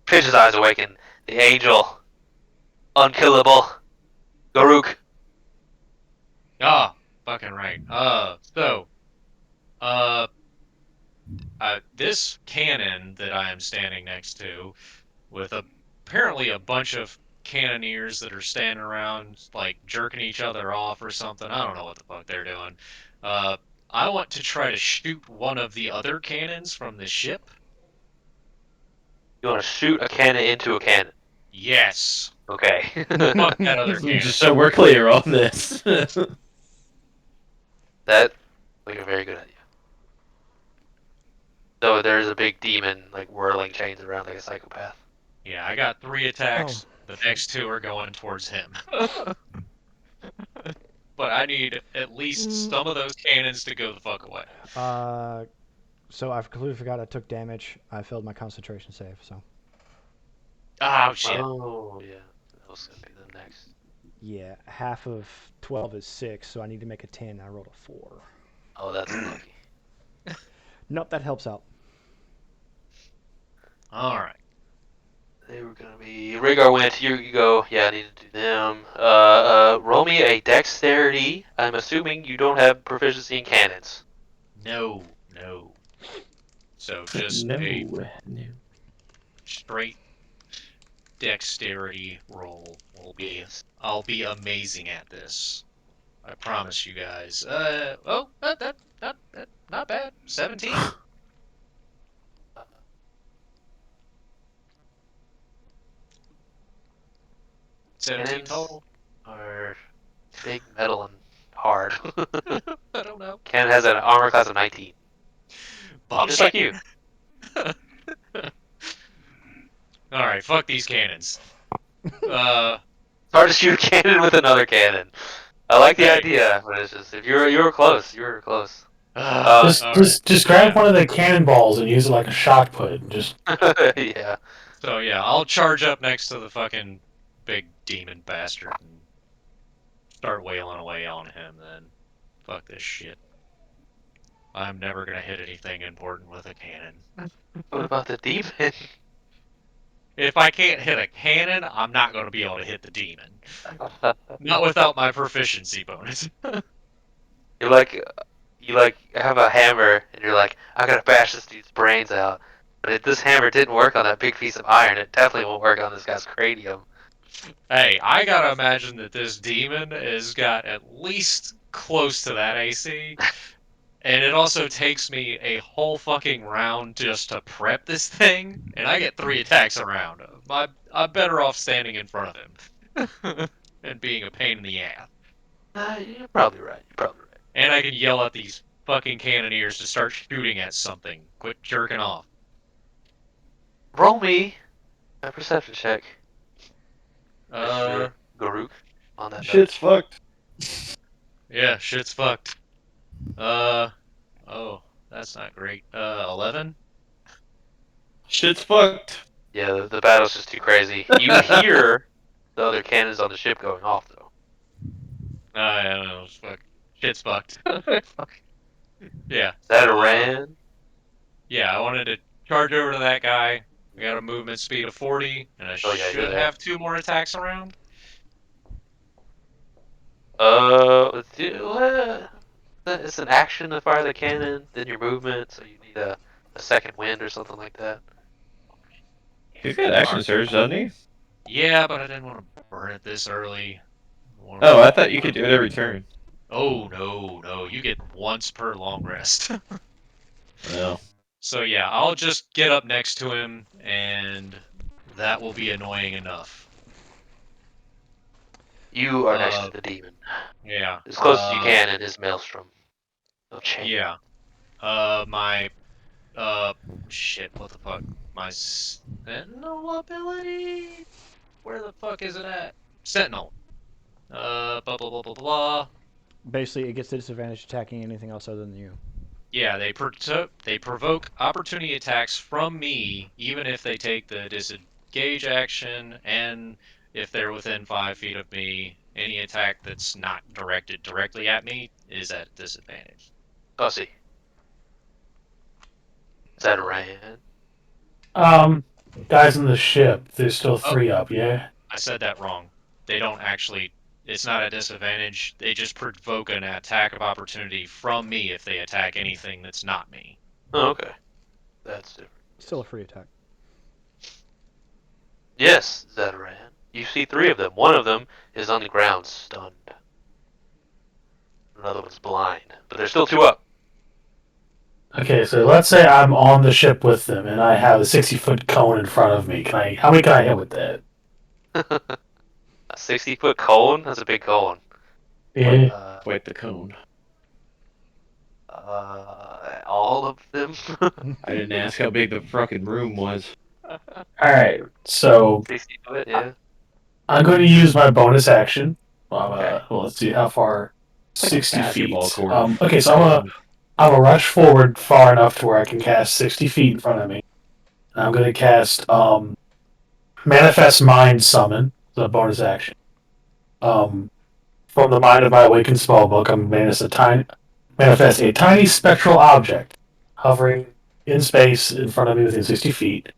Pitch's eyes awaken. The angel, unkillable, Garuk. Ah, fucking right. This cannon that I am standing next to, with apparently a bunch of cannoneers that are standing around, like jerking each other off or something. I don't know what the fuck they're doing. I want to try to shoot one of the other cannons from the ship. You want to shoot a cannon into a cannon? Yes. Okay. Fuck that other cannon. Just so we're clear on this. That like a very good idea. So there's a big demon like whirling chains around like a psychopath. Yeah, I got 3 attacks. The next 2 are going towards him. But I need at least some of those cannons to go the fuck away. So I completely forgot I took damage. I failed my concentration save, so. Oh, shit. Oh yeah, that was gonna be the next. Yeah, half of 12 is 6, so I need to make a 10. I rolled a 4. Oh, that's lucky. Nope, that helps out. Alright. They were gonna be Rhaegar went. You go. Yeah, I need to do them. Roll me a dexterity. I'm assuming you don't have proficiency in cannons. No. So just no. a straight dexterity roll will be. Yes. I'll be amazing at this. I promise you guys. Not bad. 17. 17 Cannons total. are big, metal, and hard. I don't know. Cannon has an armor class of 19. Just like you. Alright, fuck these cannons. It's hard to shoot a cannon with another cannon. I like the Hey. idea, but it's just if you were close, you were close. Just grab one of the cannonballs and use it like a shot put. And just Yeah. So yeah, I'll charge up next to the fucking big demon bastard and start wailing away on him. Then, fuck this shit. I'm never gonna hit anything important with a cannon. What about the demon? If I can't hit a cannon, I'm not gonna be able to hit the demon. Not without my proficiency bonus. You're like, you like have a hammer, and you're like, I gotta bash this dude's brains out. But if this hammer didn't work on that big piece of iron, it definitely won't work on this guy's cranium. Hey, I gotta imagine that this demon has got at least close to that AC. And it also takes me a whole fucking round just to prep this thing, and I get 3 attacks a round. I'm better off standing in front of him and being a pain in the ass. You're probably right. You're probably right. And I can yell at these fucking cannoneers to start shooting at something. Quit jerking off. Roll me a perception check, Uh, Mr. Garuk. On that Shit's fucked. yeah, shit's fucked. Oh, that's not great. 11? Shit's fucked. Yeah, the battle's just too crazy. You hear the other cannons on the ship going off, though. I don't know. Fuck. Shit's fucked. Yeah. Is that So, Iran? yeah, I wanted to charge over to that guy. I got a movement speed of 40, and I Oh, yeah, should yeah. have 2 more attacks around. It's an action to fire the cannon, then your movement, so you need a second wind or something like that. He's got action surge, doesn't he? Yeah, but I didn't want to burn it this early. Oh, I thought you could do it every turn. Oh, no. You get once per long rest. No. So, yeah, I'll just get up next to him, and that will be annoying enough. You are next to the demon. Yeah. As close as you can in his maelstrom of chain. Yeah. Shit, what the fuck? My Sentinel ability? Where the fuck is it at? Sentinel. Blah, blah, blah, blah, blah. Basically, it gets the disadvantage attacking anything else other than you. Yeah, they provoke opportunity attacks from me, even if they take the disengage action, and if they're within 5 feet of me, any attack that's not directed directly at me is at disadvantage. Oh, see. Is that Iran? guys in the ship. There's still 3 up. Yeah. I said that wrong. They don't actually. It's not a disadvantage. They just provoke an attack of opportunity from me if they attack anything that's not me. Oh, okay. That's different. Still a free attack. Yes, Zataran. You see 3 of them. One of them is on the ground, stunned. Another one's blind. But there's still 2 up. Okay, so let's say I'm on the ship with them and I have a 60-foot cone in front of me. How many can I hit with that? A 60-foot cone? That's a big cone. Yeah. Quite the cone. All of them? I didn't ask how big the fucking room was. Alright, so 60 foot, yeah. I'm going to use my bonus action. Okay. Well, let's see how far. Like a 60 feet. basketball court. Okay, so I'm gonna rush forward far enough to where I can cast 60 feet in front of me. And I'm gonna cast Manifest Mind Summon, the bonus action. From the mind of my awakened spellbook, I'm gonna manifest a tiny spectral object hovering in space in front of me within 60 feet.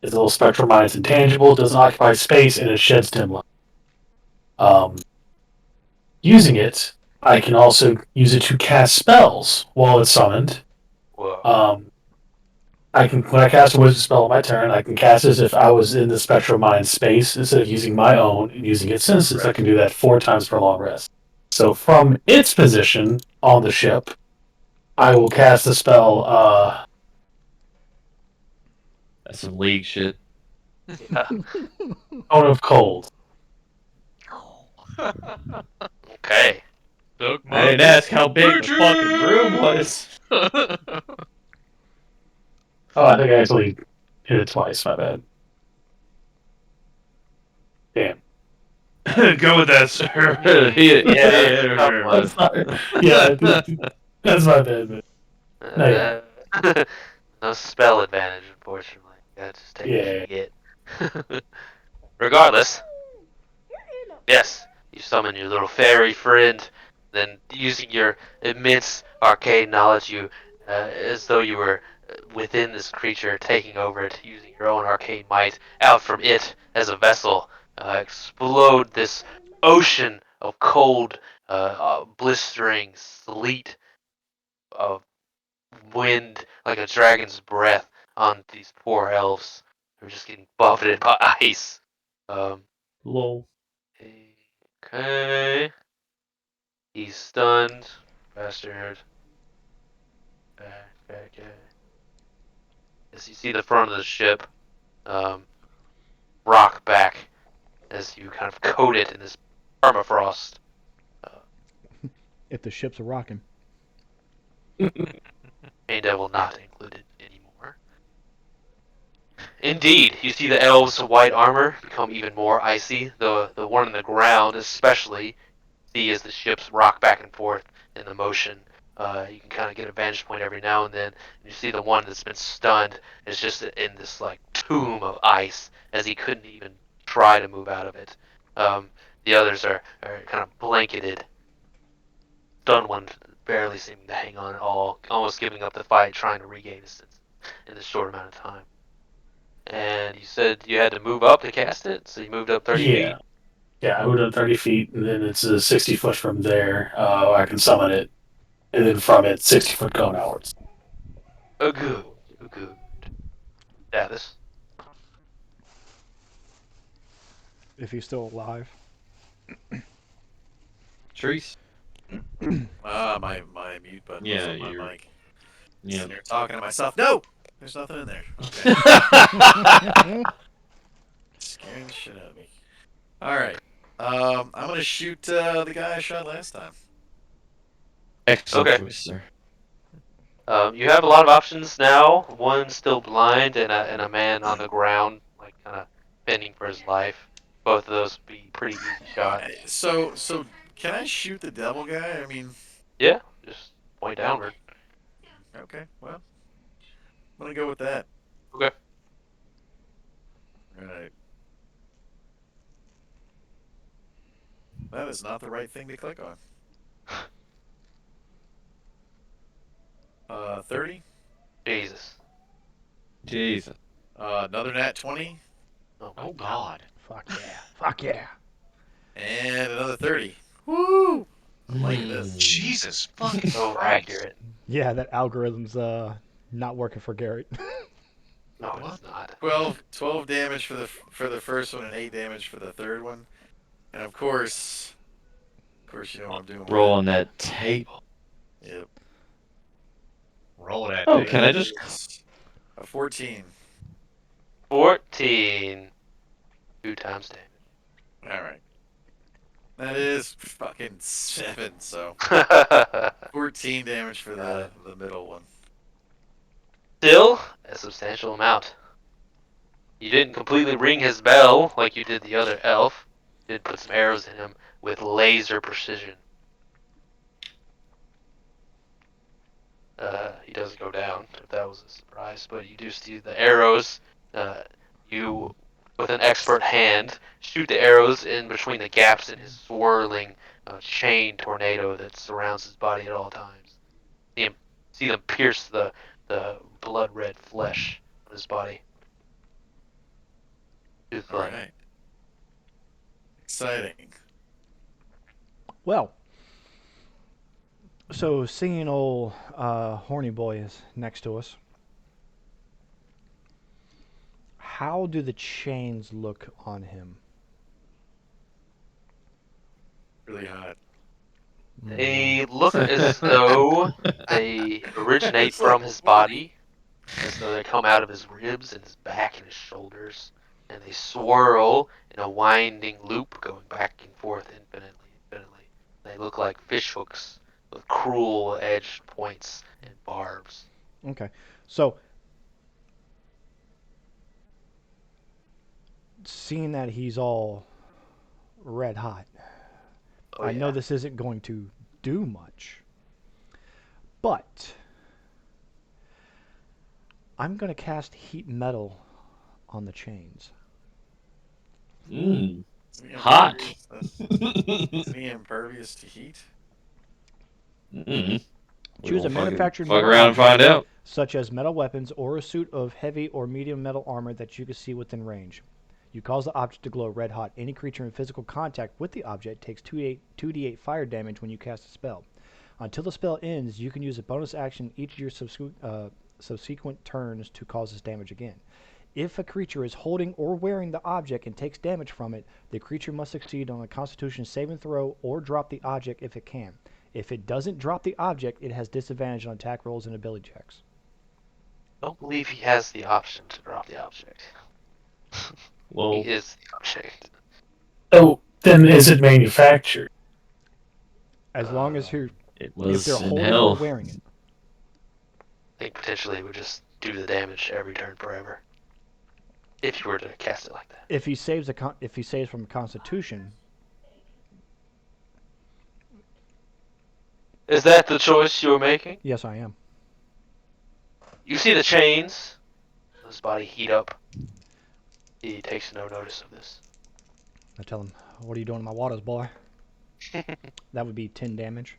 It's a little spectral mind. It's intangible, doesn't occupy space, and it sheds dim light. Using it, I can also use it to cast spells while it's summoned. Whoa. When I cast a wisdom spell on my turn, I can cast it as if I was in the spectral mind space instead of using my own and using its senses. I can do that 4 times per long rest. So from its position on the ship, I will cast the spell That's some league shit. Yeah. Cone of Cold. Okay. I didn't ask how big the fucking room was. Oh, I think I actually hit it twice. My bad. Damn. Go with that, sir. Yeah, I'm sorry. Yeah, that's my bad, man. No, yeah. No spell advantage, unfortunately. Yeah, just take what Yeah. you get. Regardless, yes, you summon your little fairy friend, then using your immense arcane knowledge, as though you were within this creature, taking over it, using your own arcane might, out from it as a vessel, explode this ocean of cold, blistering sleet of wind like a dragon's breath on these poor elves who are just getting buffeted by ice. Um, Lol. okay. He's stunned. Bastard. Back. As you see the front of the ship, um, rock back as you kind of coat it in this permafrost. Uh, If the ships are rocking. Main Devil not included anymore. Indeed, you see the elves' white armor become even more icy. The one on the ground, especially, see as the ships rock back and forth in the motion. You can kind of get a vantage point every now and then. And you see the one that's been stunned is just in this like tomb of ice, as he couldn't even try to move out of it. The others are kind of blanketed. Stunned one barely seeming to hang on at all, almost giving up the fight, trying to regain his senses in this short amount of time. And you said you had to move up to cast it, so you moved up 30 Yeah. feet. Yeah, I moved up 30 feet, and then it's a 60-foot from there. I can summon it, and then from it, 60-foot cone outwards. Oh, good. Oh, good. Status. If he's still alive. Trees. My mute button was Yeah, on my you're. mic. Yeah. Sitting there talking to myself. No, there's nothing in there. Okay, scaring the shit out of me. All right. I'm gonna shoot the guy I shot last time. Excellent Okay. choice, sir. You have a lot of options now. One still blind, and a man on the ground, like kind of fending for his life. Both of those would be pretty easy shots. So can I shoot the devil guy? I mean, Yeah, just point downward. okay. Well, I'm gonna go with that. Okay. All right. That is not the right thing to click on. 30. Jesus. Jesus. Another nat 20, Oh my Oh God. God. Fuck yeah. Fuck yeah. and another 30. Woo! I'm liking this. Jesus fucking So Christ. accurate. Yeah, that algorithm's not working for Garrett. No, What? it's not. 12 damage for the first one, and 8 damage for the third one. And of course, you know what I'm doing with Roll it. on that table. Yep. Roll that Oh, thing. can I just? Is a 14. 14. 2 times All right. That is fucking 7. So damage. 14 damage for the middle one. Still, a substantial amount. You didn't completely ring his bell like you did the other elf. You did put some arrows in him with laser precision. He doesn't go down, if that was a surprise, but you do see the arrows. Uh, you, with an expert hand, shoot the arrows in between the gaps in his swirling chain tornado that surrounds his body at all times. See them pierce the blood red flesh on his body. All right. Exciting. Well, so seeing old horny boy is next to us. How do the chains look on him? Really hot. They look as though they originate It's like, from his ooh. body, as though they come out of his ribs and his back and his shoulders, and they swirl in a winding loop going back and forth infinitely. They look like fish hooks with cruel edged points and barbs. Okay, so seeing that he's all red hot. Oh, I yeah. know this isn't going to do much, but I'm going to cast heat metal on the chains. Mm. Isn't he Hot. impervious? Isn't he impervious to heat? Mm. We Choose a gonna manufactured fuck metal around and object, find out. such as metal weapons or a suit of heavy or medium metal armor that you can see within range. You cause the object to glow red hot. Any creature in physical contact with the object takes 2d8 fire damage when you cast a spell. Until the spell ends, you can use a bonus action each of your subsequent turns to cause this damage again. If a creature is holding or wearing the object and takes damage from it, the creature must succeed on a Constitution saving throw or drop the object if it can. If it doesn't drop the object, it has disadvantage on attack rolls and ability checks. I don't believe he has the option to drop the object. Well, He is the object. So then, is it manufactured? As long as you're, it if they're was in holding or hell. wearing it. I think potentially it would just do the damage every turn forever. If you were to cast it like that. If he saves from Constitution, Is that the choice you're making? yes, I am. You see the chains. His body heat up. He takes no notice of this. I tell him, "What are you doing in my waters, boy?" That would be 10 damage,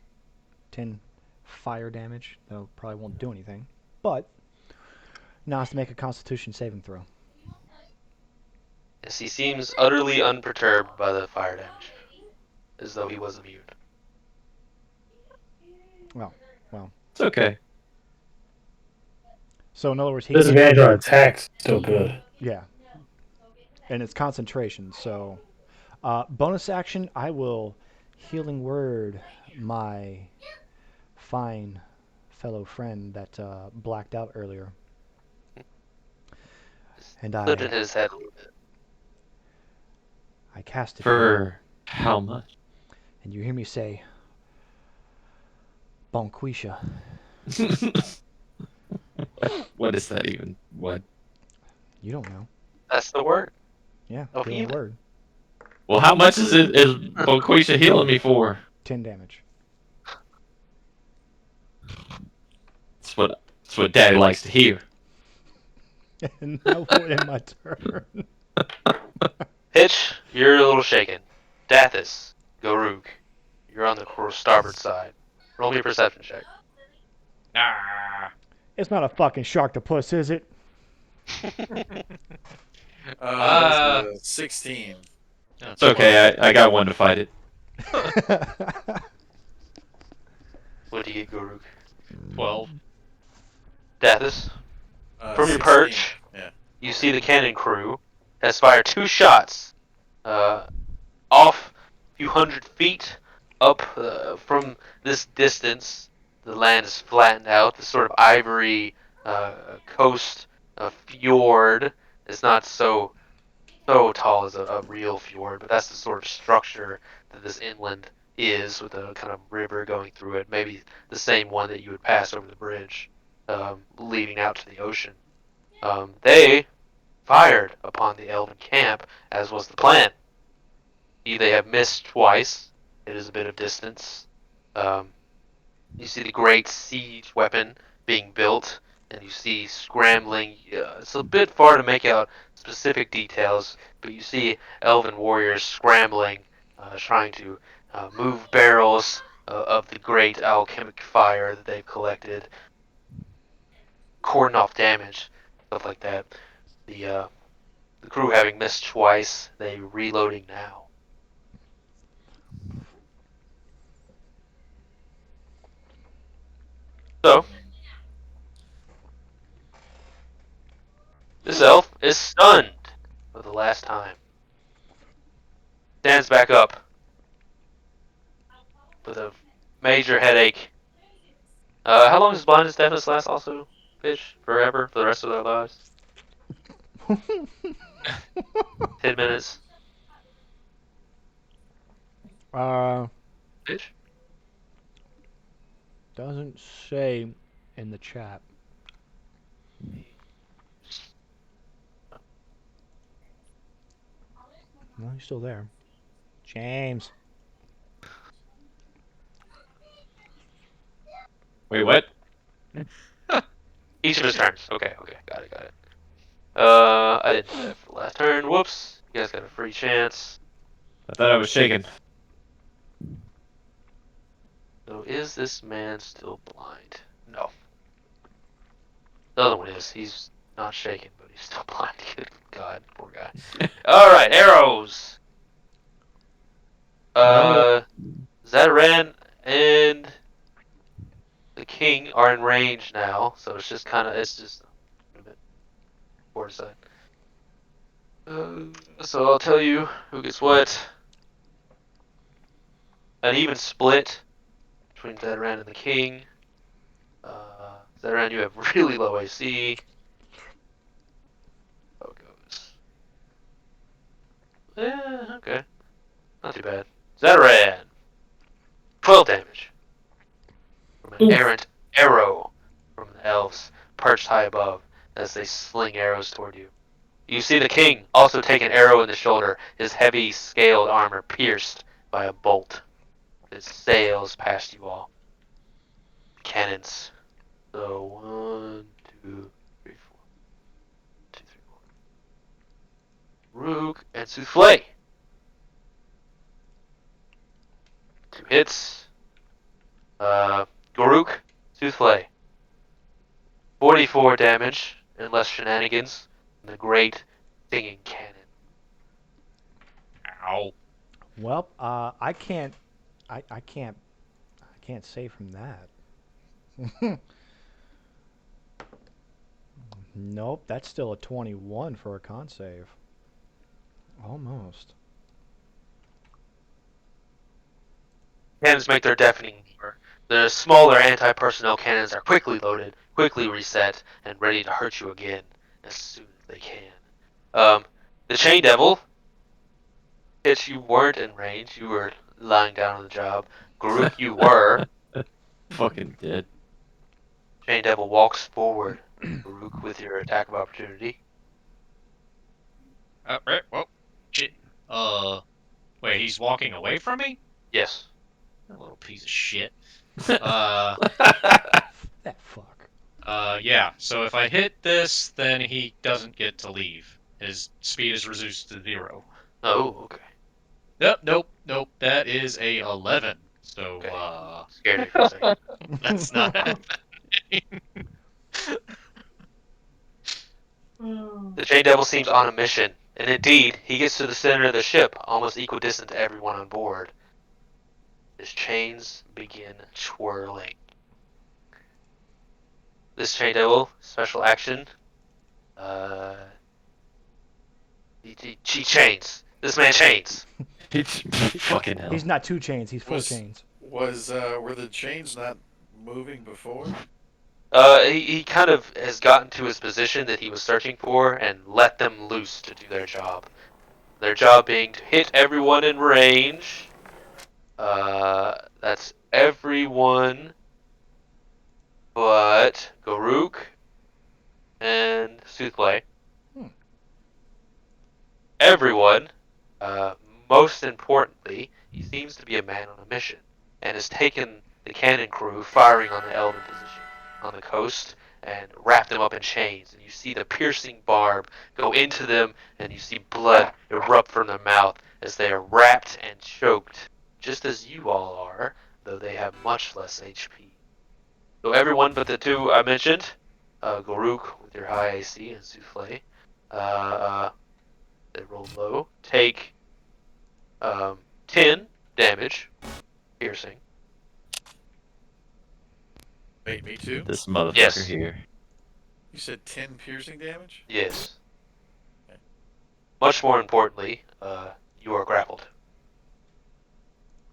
10 fire damage. That probably won't do anything, but now has to make a Constitution saving throw. Yes, he seems utterly unperturbed by the fire damage, as though he was immune. It's okay. So in other words, he can't. Disadvantage on attacks, still good. Yeah, and it's concentration. So bonus action, I will healing word my fine fellow friend that blacked out earlier, and Flipped in his head a little bit. I cast it For how much? and you hear me say, "Bonquisha." What is that even? What? You don't know? That's the word. Yeah, Oh, healing healing. word, Well, how much is Bonquisha healing me for? 10 damage. That's what Daddy likes to hear. And now we'll end my turn. Hitch, you're a little shaken. Dathis, Goruk, you're on the starboard side. Roll me a perception check. Ah. It's not a fucking sharktopus, is it? That's a 16. It's okay. I got one to fight it. What do you get, Goruk? 12. Dathis, from your 16. perch, Yeah. you see the cannon crew has fired 2 shots off a few hundred feet up from this distance. The land is flattened out. The sort of ivory coast fjord is not so tall as a real fjord, but that's the sort of structure that this inland is, with a kind of river going through it. Maybe the same one that you would pass over the bridge, leading out to the ocean. They fired upon the elven camp, as was the plan. They have missed twice. It is a bit of distance. You see the great siege weapon being built, and you see scrambling. It's a bit far to make out specific details, but you see elven warriors scrambling, trying to move barrels of the great alchemic fire that they've collected, cordon off damage, stuff like that. The crew having missed twice, they reloading now. So, this elf is stunned for the last time. Stands back up with a major headache. How long does blindness deafness last also, Fish? Forever? For the rest of their lives? 10 minutes? Fish? Doesn't say in the chat. No, he's still there. James. Wait, what? Each of his turns. Okay, got it. I didn't do that for the last turn. Whoops. You guys got a free chance. I thought I was shaking. So is this man still blind? No. The other one is. He's not shaking, but he's still blind. Good God, poor guy. Alright, arrows. Zataran and the king are in range now, so it's just a bit poor side. So I'll tell you who gets what. An even split between Zataran and the king. Zataran, you have really low AC. How it goes. Yeah, okay. Not too bad. Zataran! 12 damage from an Oof. errant arrow from the elves perched high above as they sling arrows toward you. You see the king also take an arrow in the shoulder, his heavy scaled armor pierced by a bolt. It sails past you all. Cannons. So 1, 2, 3, 4. 2, 3, 4. Rook and Souffle. 2 hits. Garuk, Souffle. 44 damage and less shenanigans. And the great stinging cannon. Ow. Well, I can't save from that. Nope, that's still a 21 for a con save. Almost. Cannons make their deafening roar. The smaller anti-personnel cannons are quickly loaded, quickly reset, and ready to hurt you again as soon as they can. The Chain Devil hits you weren't in range. You were lying down on the job. Garuk, you were. Fucking dead. Chain Devil walks forward. Garuk with your attack of opportunity. Right. Well, shit. Wait. He's walking away from me. Yes. That little piece of shit. Uh. That fuck. Yeah. So if I hit this, then he doesn't get to leave. His speed is reduced to 0. Oh, okay. Nope. That is a 11. So, Okay. Scared me for a second. that's not happening. The Chain Devil seems on a mission, and indeed, he gets to the center of the ship, almost equidistant to everyone on board. His chains begin twirling. This Chain Devil, special action, he chains. This man chains. Fucking hell. He's not 2 chains, he's 4 chains. Were the chains not moving before? He kind of has gotten to his position that he was searching for and let them loose to do their job. Their job being to hit everyone in range. That's everyone but Garuk and Soothplay. Everyone, most importantly, he seems to be a man on a mission and has taken the cannon crew firing on the Elven position on the coast and wrapped them up in chains. And you see the piercing barb go into them, and you see blood erupt from their mouth as they are wrapped and choked, just as you all are, though they have much less HP. So everyone but the 2 I mentioned, Garuk with your high AC and Souffle, they roll low, take 10 damage, piercing. Wait, me too? This motherfucker Yes. here. You said 10 piercing damage? Yes. Much more importantly, you are grappled.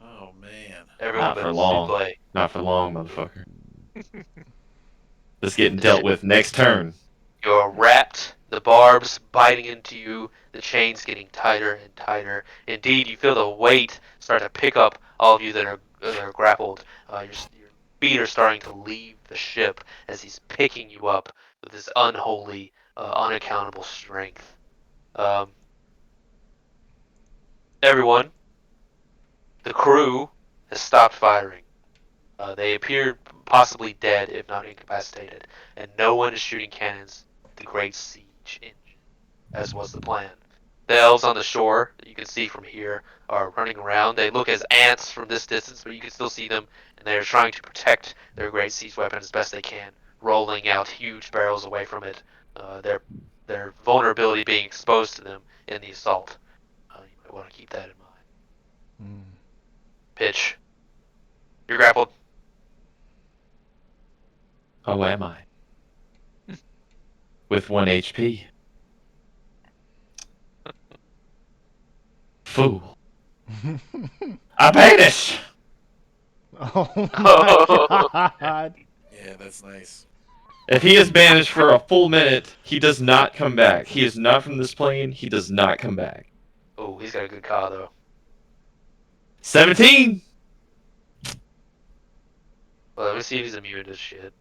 Oh, man. Everyone Not but for long. Souffle. Not for long, motherfucker. This getting dealt with next turn. You're wrapped, the barbs biting into you, the chains getting tighter and tighter. Indeed, you feel the weight start to pick up all of you that are grappled. Your feet are starting to leave the ship as he's picking you up with his unholy, unaccountable strength. Everyone, The crew has stopped firing. They appear possibly dead, if not incapacitated, and no one is shooting cannons at the Great Siege engine, as was the plan. The elves on the shore, that you can see from here, are running around. They look as ants from this distance, but you can still see them, and they're trying to protect their Great Siege weapon as best they can, rolling out huge barrels away from it. Their vulnerability being exposed to them in the assault. You might want to keep that in mind. Pitch. You're grappled. Oh, am I? With 1 HP. Fool. I banish! Oh my god. Yeah, that's nice. If he is banished for a full minute, he does not come back. He is not from this plane. He does not come back. Oh, he's got a good car though. 17! Well, let me see if he's immune to shit.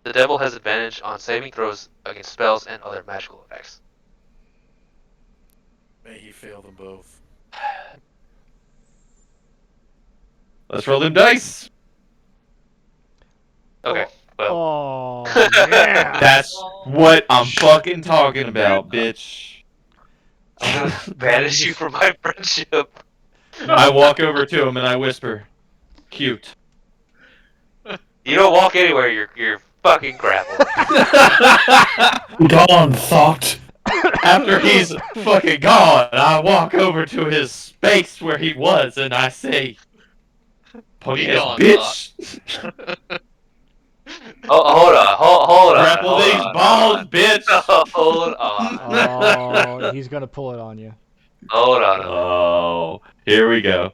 The devil has advantage on saving throws against spells and other magical effects. May he fail them both. Let's roll them dice. Okay, well, Oh yeah. That's what I'm fucking talking about, bitch. I'm gonna banish you from my friendship. I walk over to him and I whisper, cute. You don't walk anywhere. You're fucking grappled. Gone, thought. After he's fucking gone, I walk over to his space where he was and I say, pony Be ass gone, bitch. Oh, hold on. Grapple hold these on, balls, bitch. Hold on. Oh, he's gonna pull it on you. Hold on. Oh, here we go.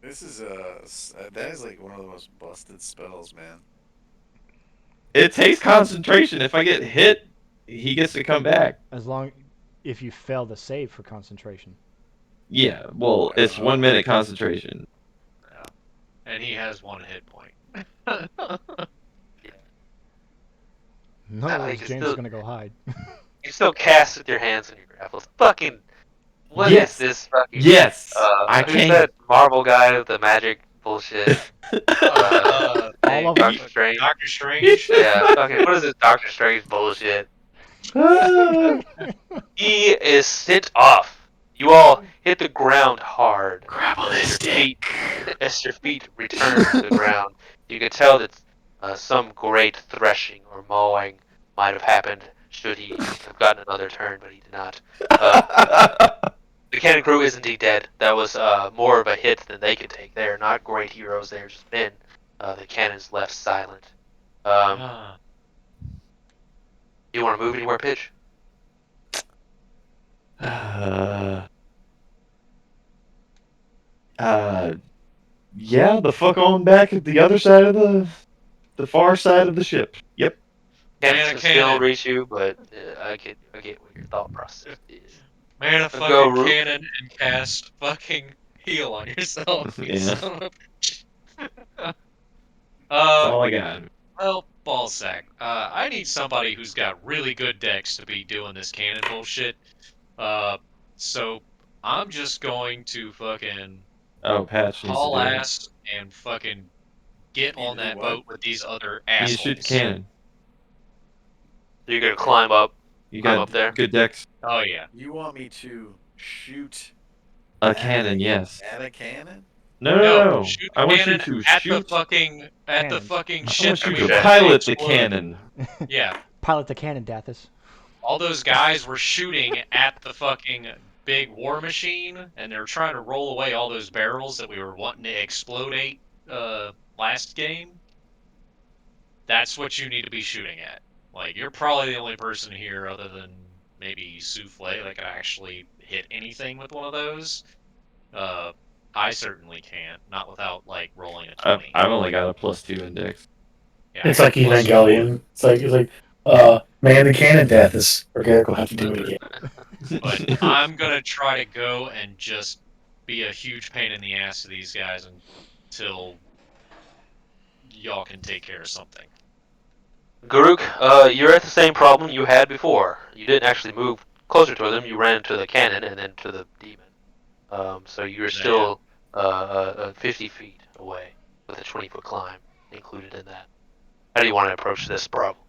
This is that is like one of the most busted spells, man. It takes concentration. If I get hit, he gets to come back. If you fail the save for concentration. Yeah, well, it's 1 minute concentration. And he has 1 hit point. No, you James can is still- gonna go hide. You still cast with your hands when you grapple. Fucking. What is Yes. this fucking? Yes, I Who's can. that Marvel guy with the magic bullshit? All of them? Doctor Strange. Doctor Strange. Yeah, fucking. What is this Doctor Strange bullshit? He is sent off. You all hit the ground hard. Grapple his dick. As your feet return to the ground, you can tell that some great threshing or mowing might have happened should he have gotten another turn, but he did not. The cannon crew is indeed dead. That was more of a hit than they could take. They are not great heroes. They are just men. The cannon's left silent. You want to move anywhere, Pitch? Yeah, the fuck on back at the other side of the far side of the ship. Yep. Cannons Man, can a still cannon. reach you, but I get what your thought process is. Man a Go, fucking Rook. cannon and cast fucking heal on yourself. You Yeah. son of a bitch. That's all I got. Well, ballsack. I need somebody who's got really good decks to be doing this cannon bullshit. So I'm just going to fucking Oh, Patch needs to haul do it. ass and fucking get You need on to do that what? boat with these other You assholes. shoot the cannon. You're gonna climb up. You I'm got up there. good decks. Oh yeah. You want me to shoot A at cannon, yes. At a cannon? No. Shoot I the want you cannon to at shoot. the fucking Cannons. shit I want that you we to were pilot the exploding. cannon. Yeah. Pilot the cannon, Dathis. All those guys were shooting at the fucking big war machine, and they were trying to roll away all those barrels that we were wanting to explodate last game. That's what you need to be shooting at. Like, you're probably the only person here, other than maybe Souffle, that can actually hit anything with one of those. I certainly can't, not without like rolling a 20. I've only got a +2 index. Yeah, It's like plus Evangelion. It's like, man, the cannon death is. Okay, we'll have to do it again. But I'm gonna try to go and just be a huge pain in the ass to these guys until y'all can take care of something. Garuk, you're at the same problem you had before. You didn't actually move closer to them, you ran into the cannon and then to the demon. So you're Yeah. still 50 feet away with a 20-foot climb included in that. How do you want to approach this problem?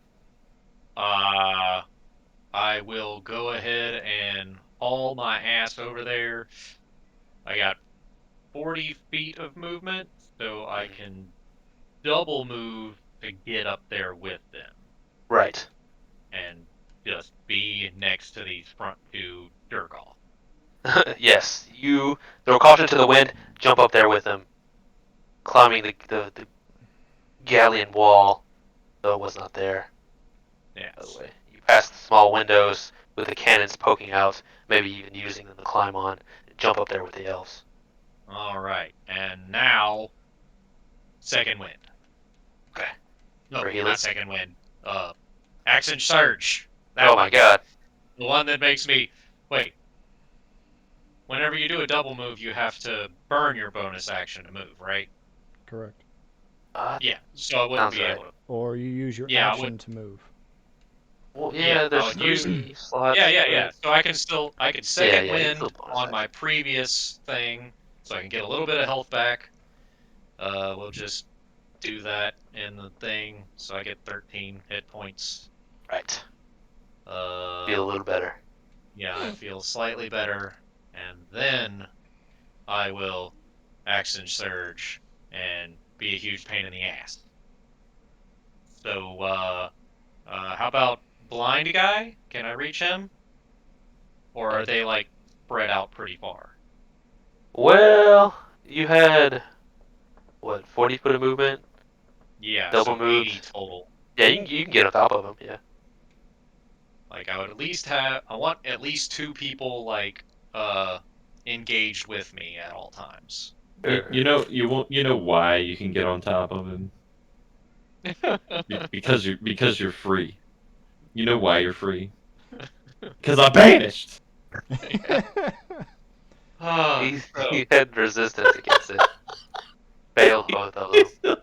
I will go ahead and haul my ass over there. I got 40 feet of movement, so I can double move to get up there with them Right. and just be next to these front two jerk off. Yes. You throw caution to the wind, jump up there with them, climbing the galleon wall, though it was not there, by the Yes. way. You pass the small windows with the cannons poking out, maybe even using them to climb on, and jump up there with the elves. All right. And now, second wind. Okay. No, For healing? not second wind. Action surge. That Oh my one. god. The one that makes me wait. Whenever you do a double move, you have to burn your bonus action to move, right? Correct. Yeah. So I wouldn't Sounds be right. able to. Or you use your Yeah, I would. action to move. Well, Yeah, yeah, I there's would use. 3 Yeah, slots, yeah, right? yeah. So I could Yeah, second yeah, you wind still bonus on my action. previous thing, so I can get a little bit of health back. We'll just do that in the thing, so I get 13 hit points. Right. Uh, Feel a little better. yeah, I feel slightly better, and then I will action surge and be a huge pain in the ass. So, how about blind guy? Can I reach him, or are they like spread out pretty far? Well, you had what 40 foot of movement, Yeah, double so 80 moved. total. Yeah, you can get on top of them. Yeah. Like I would at least have I want at least two people like uh engaged with me at all times. You know you won't. You know why you can get on top of him? Because you're free. You know why you're free? Because I banished. Yeah. So He had resistance against it. Failed both of them.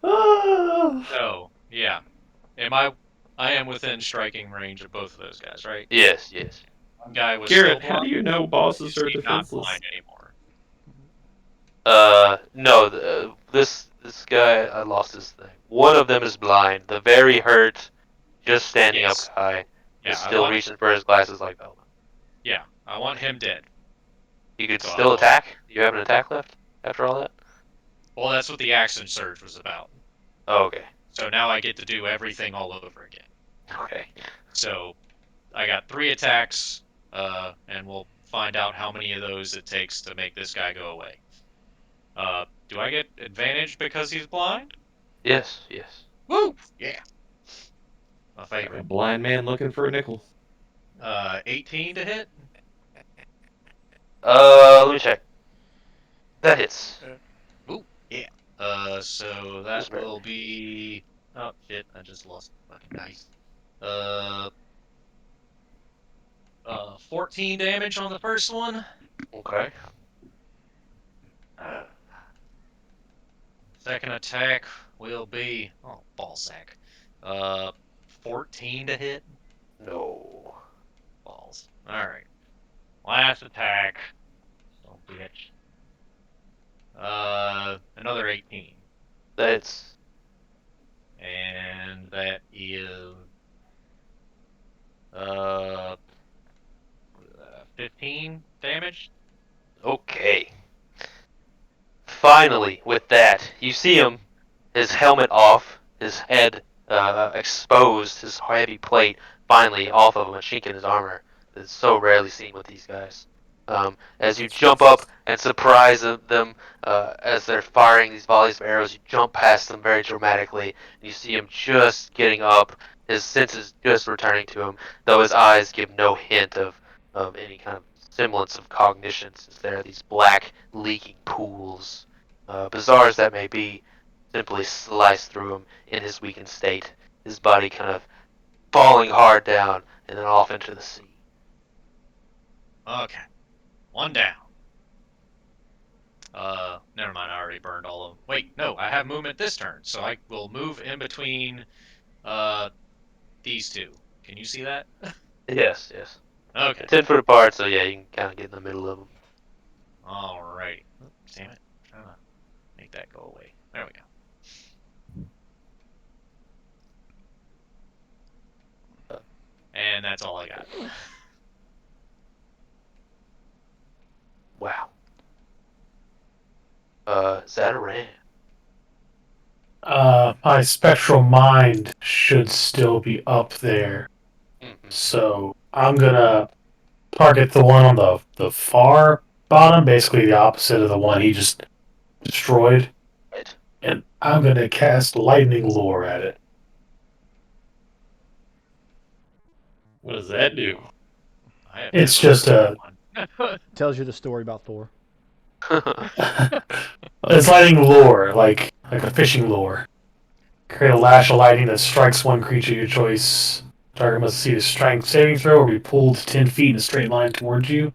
Ah. yeah. I am within striking range of both of those guys, right? Yes, yes. One guy was still Garrett, how blind. do you know Or bosses is are he not defenseless? blind anymore? No. This guy, I lost his thing. One of them is blind. The very hurt, just standing up Yes. guy Yeah, is still reaching for his glasses like Velma. I want him dead. You could So still I'll attack. Do you have an attack left after all that? well that's what the action surge was about. Oh, okay. So now I get to do everything all over again. Okay. So I got 3 attacks, and we'll find out how many of those it takes to make this guy go away. Do I get advantage because he's blind? Yes, yes. Woo! Yeah. My A favorite. blind man looking for a nickel. 18 to hit? Let me check. That hits. Ooh, yeah. So that Just will barely. be. Oh shit! I just lost fucking dice. Uh, 14 damage on the first one. Okay. Second attack will be ballsack. Uh, 14 to hit. No. Balls. All right. Last attack. Oh bitch. Another 18, That's and that is uh 15 damage. okay. Finally, with that, you see him, his helmet off, his head exposed, his heavy plate finally off of him, a chink in his armor that's so rarely seen with these guys. As you jump up and surprise them as they're firing these volleys of arrows, you jump past them very dramatically, and you see him just getting up, his senses just returning to him, though his eyes give no hint of any kind of semblance of cognition, since there are these black, leaking pools, bizarre as that may be, simply slice through him in his weakened state, his body kind of falling hard down and then off into the sea. Okay, one down. Never mind. I already burned all of them. Wait, no, I have movement this turn, so I will move in between uh these two. Can you see that? Yes, yes. Okay. 10 foot apart, so yeah, you can kind of get in the middle of them. Alrighty. Damn it. Trying to make that go away. There we go. And that's all I got. Wow. Zataran. My spectral mind should still be up there, Mm-hmm. so I'm gonna target the one on the far bottom, basically the opposite of the one he just destroyed, Right. and I'm gonna cast lightning lure at it. What does that do? I have It's never just heard of one. Tells you the story about Thor. it's lightning lure, like a fishing lure. Create a lash of lightning that strikes one creature of your choice. Target must see a strength saving throw or be pulled 10 feet in a straight line towards you,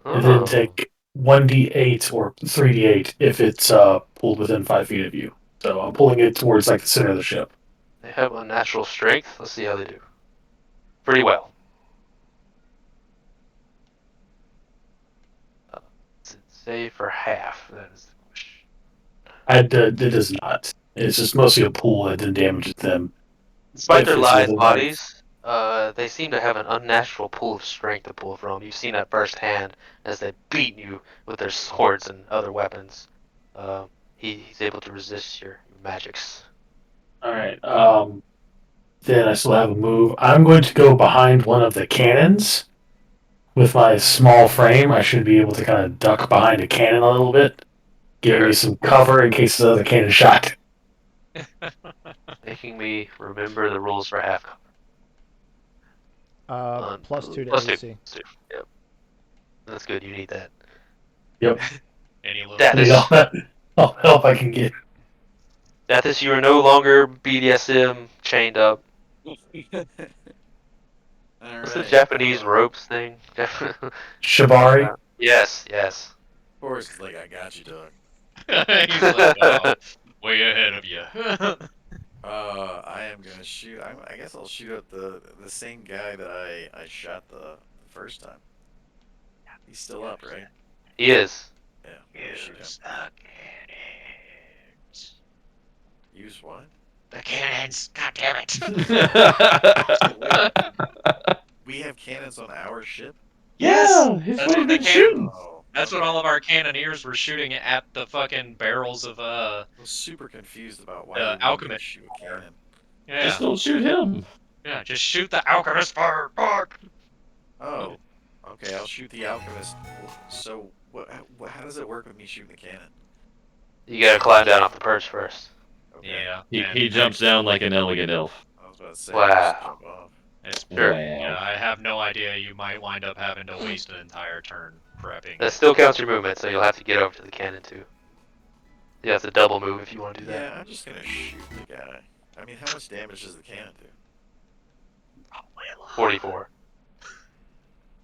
and then Oh, take 1d8 or 3d8 if it's pulled within 5 feet of you. So I'm pulling it towards like the center of the ship. they have unnatural strength. Let's see how they do. Pretty well. Does it say for half? That is the question. It does not. It's just mostly a pool that then damages them Despite if their it's lithe within that. bodies, they seem to have an unnatural pool of strength to pull from. You've seen that firsthand as they beat you with their swords and other weapons. He's able to resist your magics. All right. Then I still have a move. I'm going to go behind one of the cannons. With my small frame, I should be able to kind of duck behind a cannon a little bit, giving me some cover in case the other cannon shot. Making me remember the rules for half cover. Plus 2 to Plus two. AC. Plus two. Yep. That's good. You need that. Yep. Any little That Need is. all help I can get. Dathis, you are no longer BDSM chained up. What's the Japanese ropes thing? Shibari. Yes, yes. Of course, it's like I got you, dog. He's like, wow, way ahead of you. I am gonna shoot. I guess I'll shoot at the same guy that I shot the first time. He's still up, right? He is. Yeah. I'm gonna shoot him. Use the cannons. Use what? The cannons. God damn it. We have cannons on our ship. Yeah, his That's way what of the been shooting. Oh, That's what okay. all of our cannoneers were shooting at the fucking barrels of I was super confused about why the you wanted me to alchemist shoot a cannon. Yeah. Just don't shoot him. Yeah, just shoot the alchemist fire. Fuck. Oh, okay. I'll shoot the alchemist. So, how does it work with me shooting the cannon? You gotta climb down off the perch first. Okay. Yeah. He jumps down like an elegant elf. I was about to say, Wow. just jump off. It's Sure. Yeah, I have no idea. You might wind up having to waste an entire turn prepping. That still counts your movement, so you'll have to get over to the cannon too. You have to double move if you want to do that. Yeah, I'm just gonna shoot the guy. I mean, how much damage does the cannon do? 44.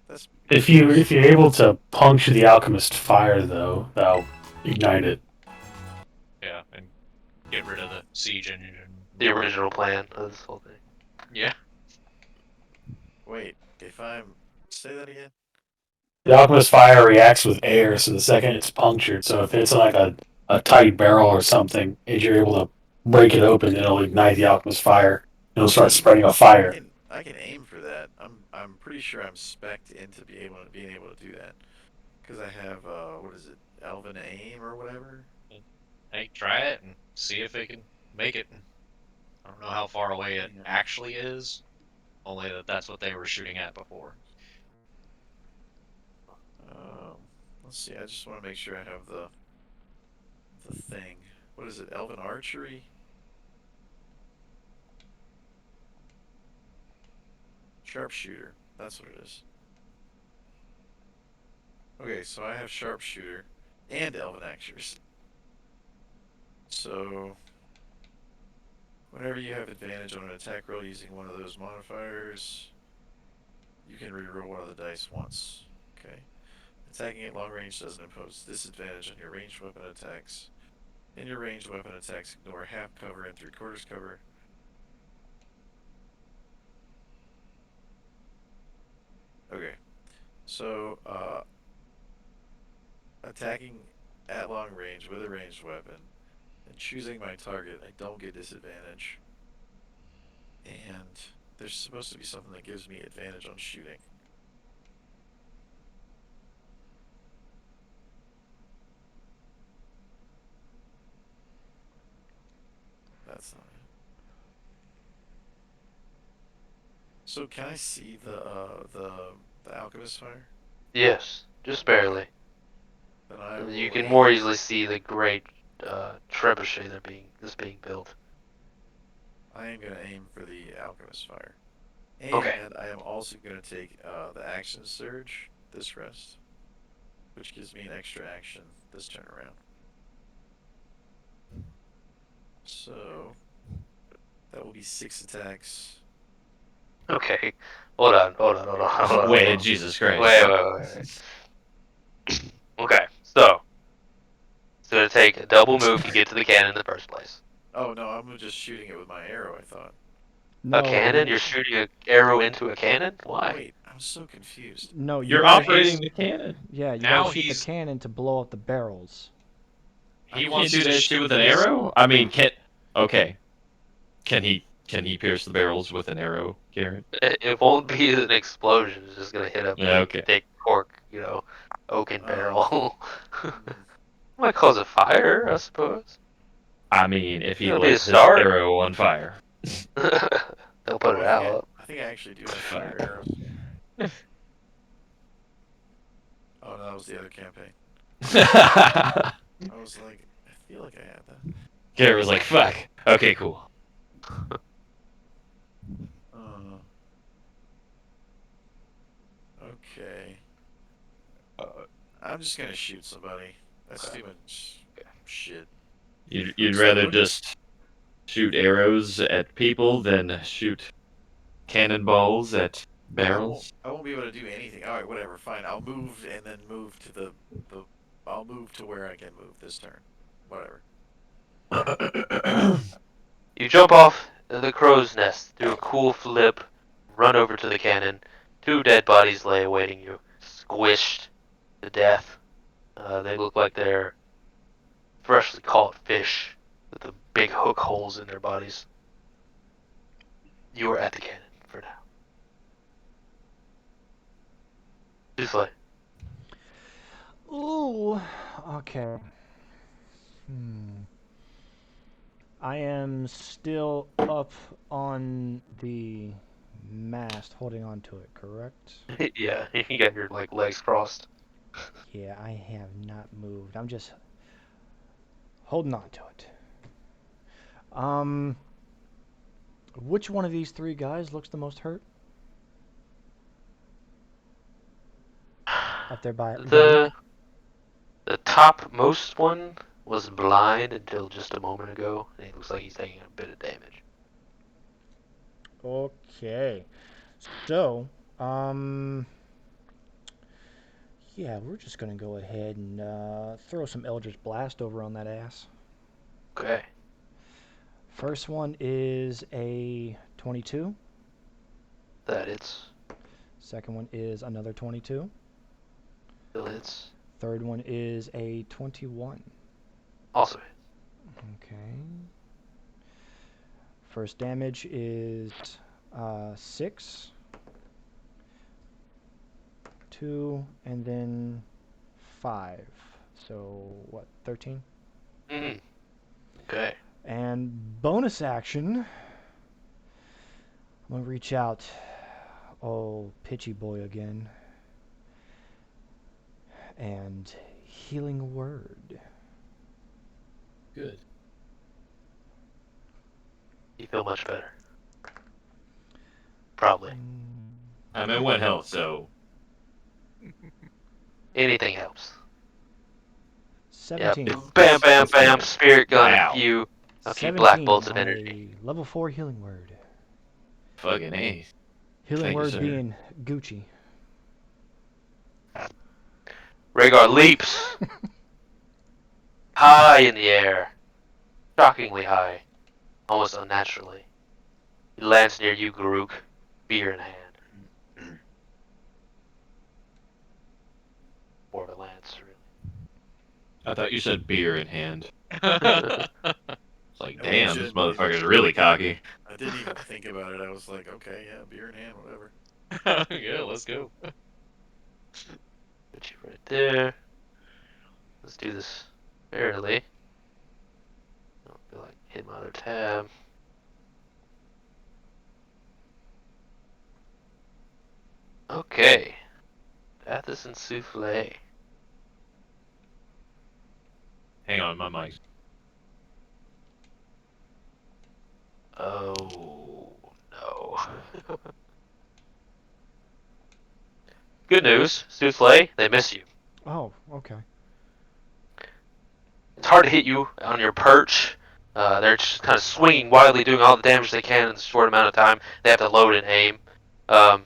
That's If you're able to puncture the alchemist fire, though, that'll ignite it. Yeah, and get rid of the siege engine. The original plan of this whole thing. Yeah. wait. If I'm say that again. The alchemist fire reacts with air, so the second it's punctured, so if it's like a tight barrel or something, if you're able to break it open, it'll ignite the alchemist fire. It'll start spreading a fire. I can aim for that. I'm pretty sure I'm spec'd into being able to do that. Because I have what is it, Elven aim or whatever. Hey, try it and see if it can make it. I don't know how far away it actually is. Only that's what they were shooting at before. Let's see. I just want to make sure I have the thing. What is it? Elven archery. Sharpshooter. That's what it is. Okay, so I have sharpshooter and elven accuracy. So whenever you have advantage on an attack roll using one of those modifiers, you can reroll one of the dice once. Okay. Attacking at long range doesn't impose disadvantage on your ranged weapon attacks. In your ranged weapon attacks, ignore half cover and 3/4 cover. Okay. So, attacking at long range with a ranged weapon and choosing my target, I don't get disadvantage. And there's supposed to be something that gives me advantage on shooting. That's not it. So can I see the alchemist fire? Yes, just barely. Then I You will can more aim. easily see the great trebuchet that's being built. I am gonna aim for the alchemist fire, Okay. and I am also gonna take the action surge this rest, which gives me an extra action this turn around. So that will be 6 attacks. Okay. Hold on. Wait, Jesus Christ. Wait. Okay. So it's gonna take a double move to get to the cannon in the first place. Oh no, I'm just shooting it with my arrow. I thought. A No, cannon? You're shooting an arrow into a cannon? Why? Wait, I'm so confused. no, you You're gotta. operating the cannon. Yeah, you gotta Now shoot the he's cannon to blow up the barrels. I he You can't wants do to that shit with an he's arrow? I mean, can okay. Can he pierce the barrels with an arrow, Garrett? It won't be an explosion. It's just gonna hit a Yeah, big, okay. thick cork, oaken uh, barrel. hmm, Might cause a fire, I suppose. I mean, if he It'll be a lit his start. arrow on fire. They'll put oh, it out. I think I actually do have fire Fuck. arrows. Oh no, that was the other campaign. I was like, I feel like I had that. Garrett was like, fuck. Okay, cool. Uh, okay. I'm just gonna shoot somebody. That's too much shit. You'd So rather what? just shoot arrows at people than shoot cannonballs at I won't. barrels? I won't be able to do anything. All right, whatever. Fine. I'll move and then move to the. I'll move to where I can move this turn. Whatever. You jump off the crow's nest, do a cool flip, run over to the cannon. Two dead bodies lay awaiting you, squished to death. They look like they're freshly caught fish with the big hook holes in their bodies. You are at the cannon for now. Too late. Ooh, okay. I am still up on the mast, holding on to it. Correct? Yeah, you got your legs crossed. Yeah, I have not moved. I'm just holding on to it. Which one of these three guys looks the most hurt? Up there by me? The topmost one was blind until just a moment ago, and he looks like he's taking a bit of damage. Okay. So, yeah, we're just gonna go ahead and throw some Eldritch Blast over on that ass. Okay. First one is a 22. That hits. Second one is another 22. Still hits. Third one is a 21. Also hits. Okay. First damage is 6, 2, and then 5. So, what, 13? Mm. Okay. And bonus action, I'm going to reach out. Oh, Pitchy Boy again. And Healing Word. Good. You feel much better. Probably. I'm at 1 health, so Anything helps. Yep. 17. Bam, bam, that's bam. good. Spirit gun. Wow. A few black 17 bolts of on energy. a level 4 Healing Word. Fucking A. Healing Thank you, Word sir. being Gucci. Rhaegar leaps high in the air, shockingly high, almost unnaturally. He lands near you, Garuk, spear in hand. I thought you said beer in hand. Yeah, It's like, I damn, this legitimately motherfucker's really cocky. I didn't even think about it. I was like, okay, yeah, beer in hand, whatever. let's go. Put you right there. Let's do this fairly. I don't feel like hitting my other tab. Okay. Athos and souffle. Hang on, my mic. Oh no. Good news, souffle. They miss you. Oh, okay. It's hard to hit you on your perch. They're just kind of swinging wildly, doing all the damage they can in a short amount of time. They have to load and aim. Um,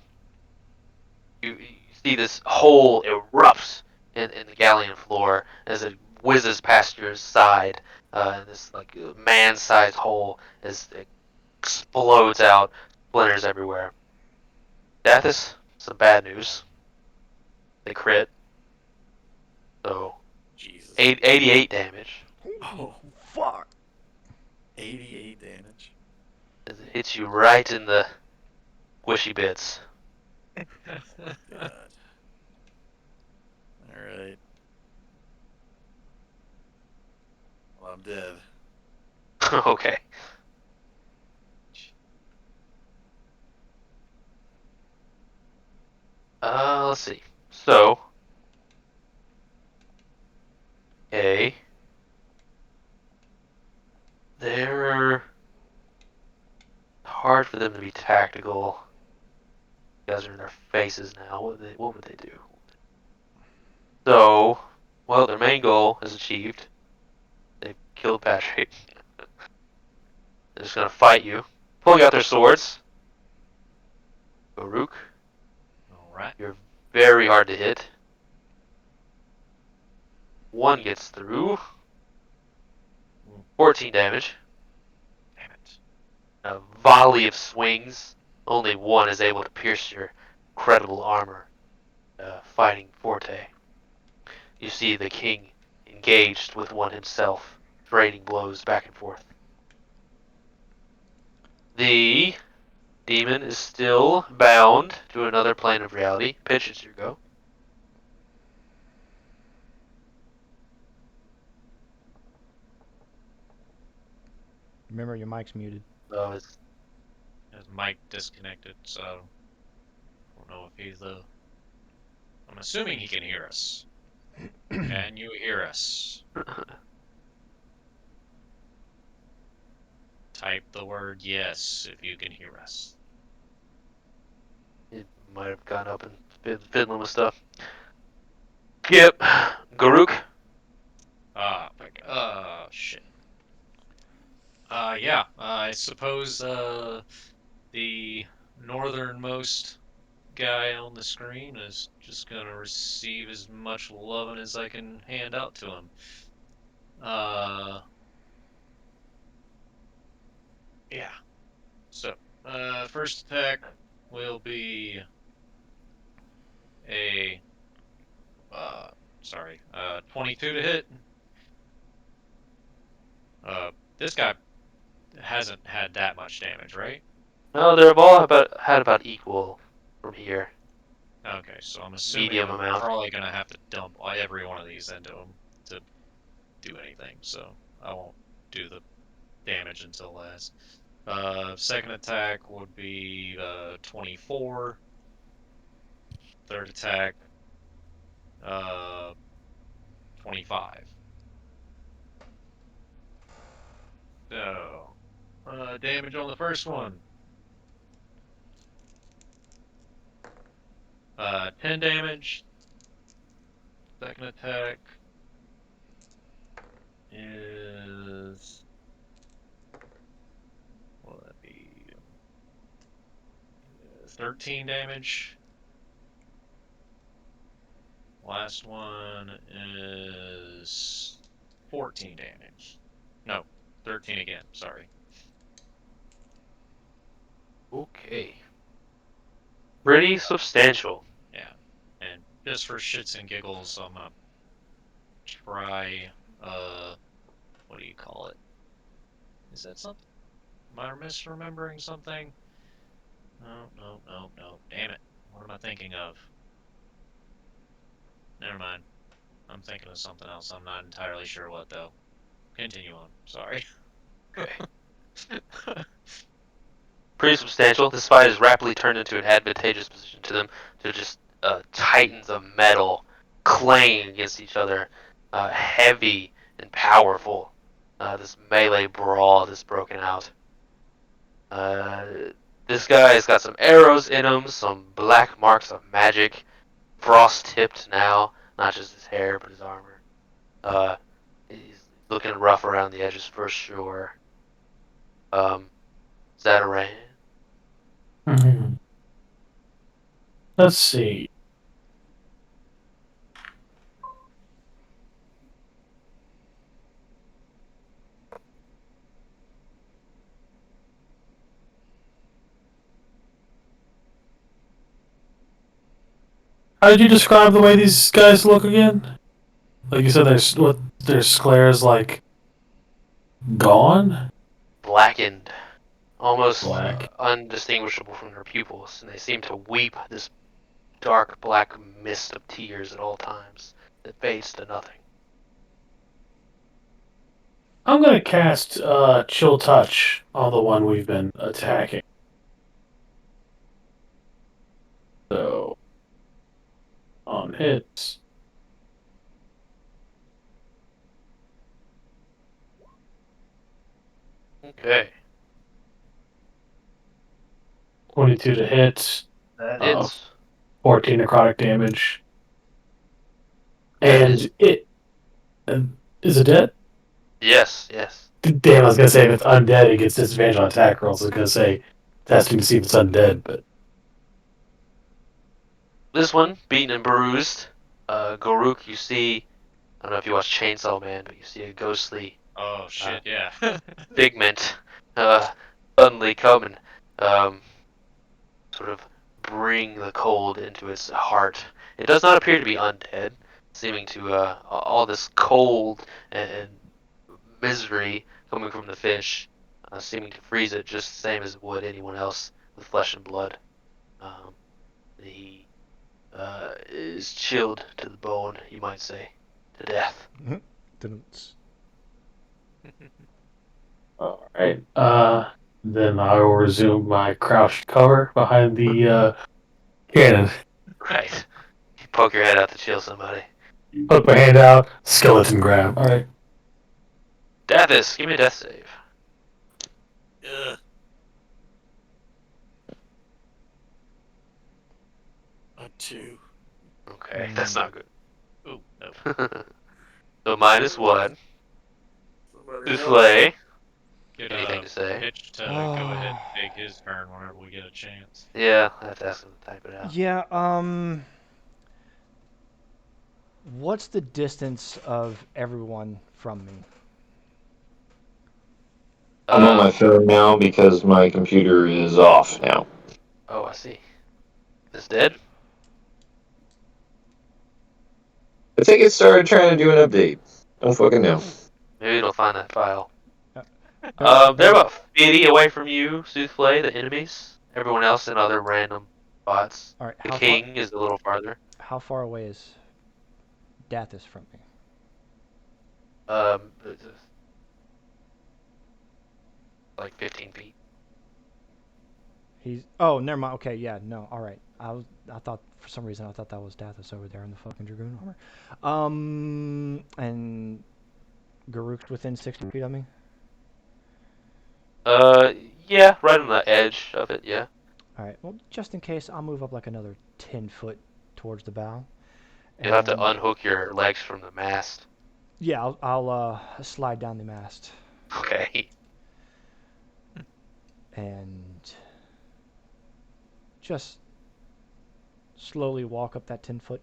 you see this hole erupts in the galleon floor as it whizzes past your side. And this like man-sized hole as it explodes out, splinters everywhere. Dathis, some bad news. They crit, so Jesus. 88 damage Oh, Fuck. 88 damage. as it hits you right in the squishy bits. God. All right. Well, I'm dead. Okay. Let's see. So, okay. They're hard for them to be tactical. You guys are in their faces now. What would they do? So, well, their main goal is achieved. They've killed Patrick. They're just gonna fight you. Pulling out their swords. Baruch, All right. you're very hard to hit. One gets through. 14 damage. Damn it. A volley of swings. Only one is able to pierce your incredible armor. Fighting forte. You see the king engaged with one himself, trading blows back and forth. The demon is still bound to another plane of reality. Pitch, it's your go. Remember, your mic's muted. So it's His mic disconnected, so I don't know if he's the. I'm assuming he can hear us. Can you hear us? Type the word yes if you can hear us. it might have gone up and fiddling with stuff. Yep. Garuk. Shit. Yeah. I suppose the northernmost guy on the screen is just gonna receive as much loving as I can hand out to him. Uh, yeah. So, first attack will be a uh, 22 to hit. This guy hasn't had that much damage, right? No, they're all had about equal from here. Okay, so I'm assuming Medium I'm amount. probably gonna have to dump every one of these into him to do anything. So I won't do the damage until last. Second attack would be 24. Third attack, uh, 25. So, damage on the first one. 10 damage. Second attack is. What will that be? 13 damage. Last one is 14 damage. No, 13 again. Sorry. Okay. Pretty substantial. Yeah. And just for shits and giggles, I'm gonna try. What do you call it? Is that something? Am I misremembering something? No, no, no, no. Damn it. What am I thinking of? Never mind. I'm thinking of something else. I'm not entirely sure what, though. Continue on. Sorry. Okay. Pretty substantial. This fight has rapidly turned into an advantageous position to them to just titans of metal clanging against each other, heavy and powerful. This melee brawl that's broken out. This guy has got some arrows in him, some black marks of magic, frost tipped now, not just his hair but his armor. He's looking rough around the edges for sure. Zataran. Mhm. Let's see. How did you describe the way these guys look again? Like you said, their sclera's like gone. Blackened, almost Black. undistinguishable from their pupils, and they seem to weep this dark black mist of tears at all times that fades to nothing. I'm gonna cast Chill Touch on the one we've been attacking. So on hits, Okay, 22 to hit, that uh, hits. 14 necrotic damage, That is and it is it dead? yes, yes. Damn, I was gonna say if it's undead, it gets disadvantage on attack rolls. I was gonna say testing to see if it's undead, but This one beaten and bruised. Garuk, you see. I don't know if you watch Chainsaw Man, but you see a ghostly Oh uh, shit, yeah. figment suddenly come and sort of bring the cold into its heart. It does not appear to be undead, seeming to all this cold and misery coming from the fish, seeming to freeze it just the same as it would anyone else with flesh and blood. Um, he is chilled to the bone, you might say, to death. Didn't. all right. Then I will resume my crouched cover behind the cannon. Right. You poke your head out to chill somebody. Put my hand out, skeleton grab. All right. Deathis, give me a death save. Ugh. A 2. Okay, that's not good. Ooh, no. So -1. Somebody help. Souffle. Get Anything to say? Mitch to go ahead and take his turn whenever we get a chance. Yeah, I have to ask him to type it out. Yeah, what's the distance of everyone from me? I'm on my phone now because my computer is off now. Oh, I see. Is dead? I think it started trying to do an update. I don't fucking know. Maybe it'll find that file. Uh, They're about 50 away from you, Souffle, the enemies. Everyone else in other random spots. all right, The king is a little farther. how far away is Dathis from me? Um, like 15 feet. He's. Oh, never mind. Okay, yeah, no. All right. I thought for some reason I thought that was Dathis over there in the fucking dragoon armor. And Garuk's within 60 feet of me. Yeah, right on the edge of it, yeah. All right. Well, just in case, I'll move up like another 10 foot towards the bow. You'll have to And unhook your legs from the mast. yeah, I'll slide down the mast Okay. and just slowly walk up that 10 foot,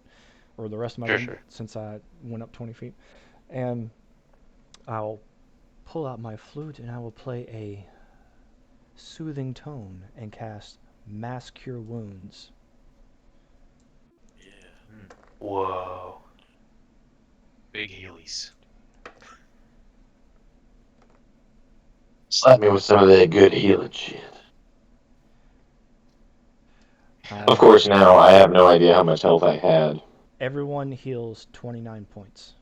or the rest of my Sure, room, sure. since I went up 20 feet, and I'll pull out my flute and I will play a soothing tone and cast Mass Cure Wounds. Yeah. Whoa. big heelys. Slap me with some of that good healing shit. Of Uh, course, now I have no idea how much health I had. everyone heals 29 points.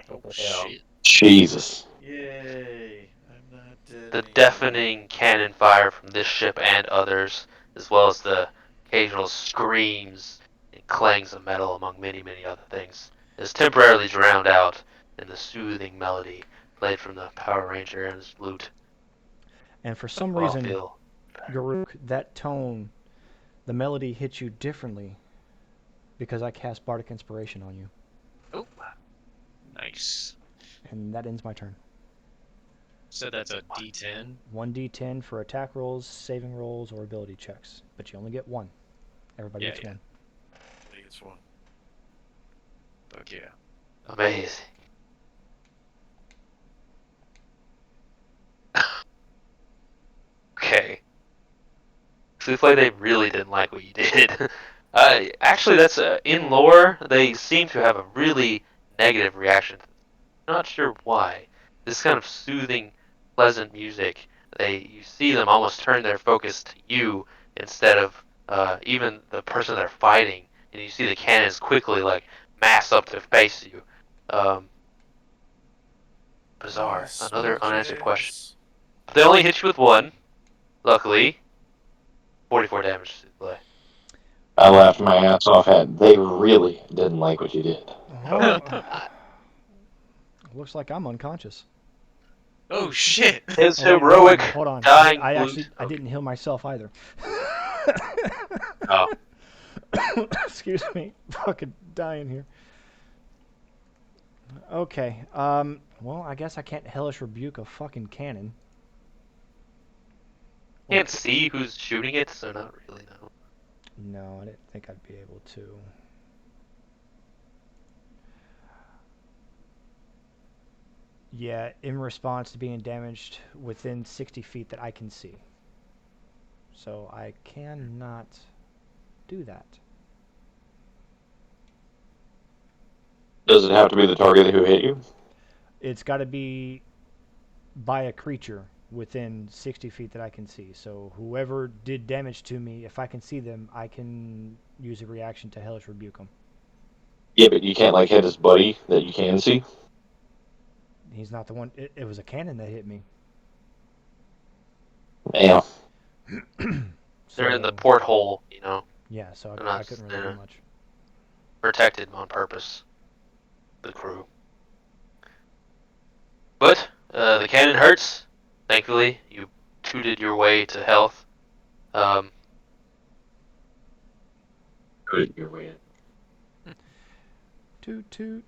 Oh shit. Jesus. Yay! I'm not dead The anymore. deafening cannon fire from this ship and others, as well as the occasional screams and clangs of metal, among many, many other things, is temporarily drowned out in the soothing melody played from the Power Ranger and his flute. And for some All reason, feel Garuk, that tone, the melody hits you differently because I cast Bardic Inspiration on you. Oh, nice. And that ends my turn. Said that's a D10. 1d10 for attack rolls, saving rolls, or ability checks. But you only get one. Everybody Yeah, gets yeah. one. I think it's one. Fuck yeah. amazing. Okay. Seems like they really didn't like what you did. Actually, that's in lore. They seem to have a really negative reaction. Not sure why. This kind of soothing, pleasant music. You see them almost turn their focus to you instead of even the person they're fighting, and you see the cannons quickly like mass up to face you. Um, Bizarre. Another Smoke unanswered question. trails. They only hit you with one. Luckily, 44 damage to the play. I laughed my ass off at. They really didn't like what you did. Oh, looks like I'm unconscious. Oh shit. His Oh wait, heroic hold on. dying I flute. actually didn't heal myself either. Oh. Excuse me, fucking dying here. Okay. Well, I guess I can't hellish rebuke a fucking cannon. Can't see who's shooting it, so not really know. No, I didn't think I'd be able to. Yeah, in response to being damaged within 60 feet that I can see. So I cannot do that. Does it have to be the target who hit you? It's got to be by a creature within 60 feet that I can see. So whoever did damage to me, if I can see them, I can use a reaction to hellish rebuke them. Yeah, but you can't like hit his buddy that you can see. He's not the one. It was a cannon that hit me. Yeah. They're in the So, porthole, you know. yeah, so They're I not couldn't really do much. protected on purpose. The crew. But the cannon hurts. Thankfully, you tooted your way to health. Good, you're weird. Toot toot.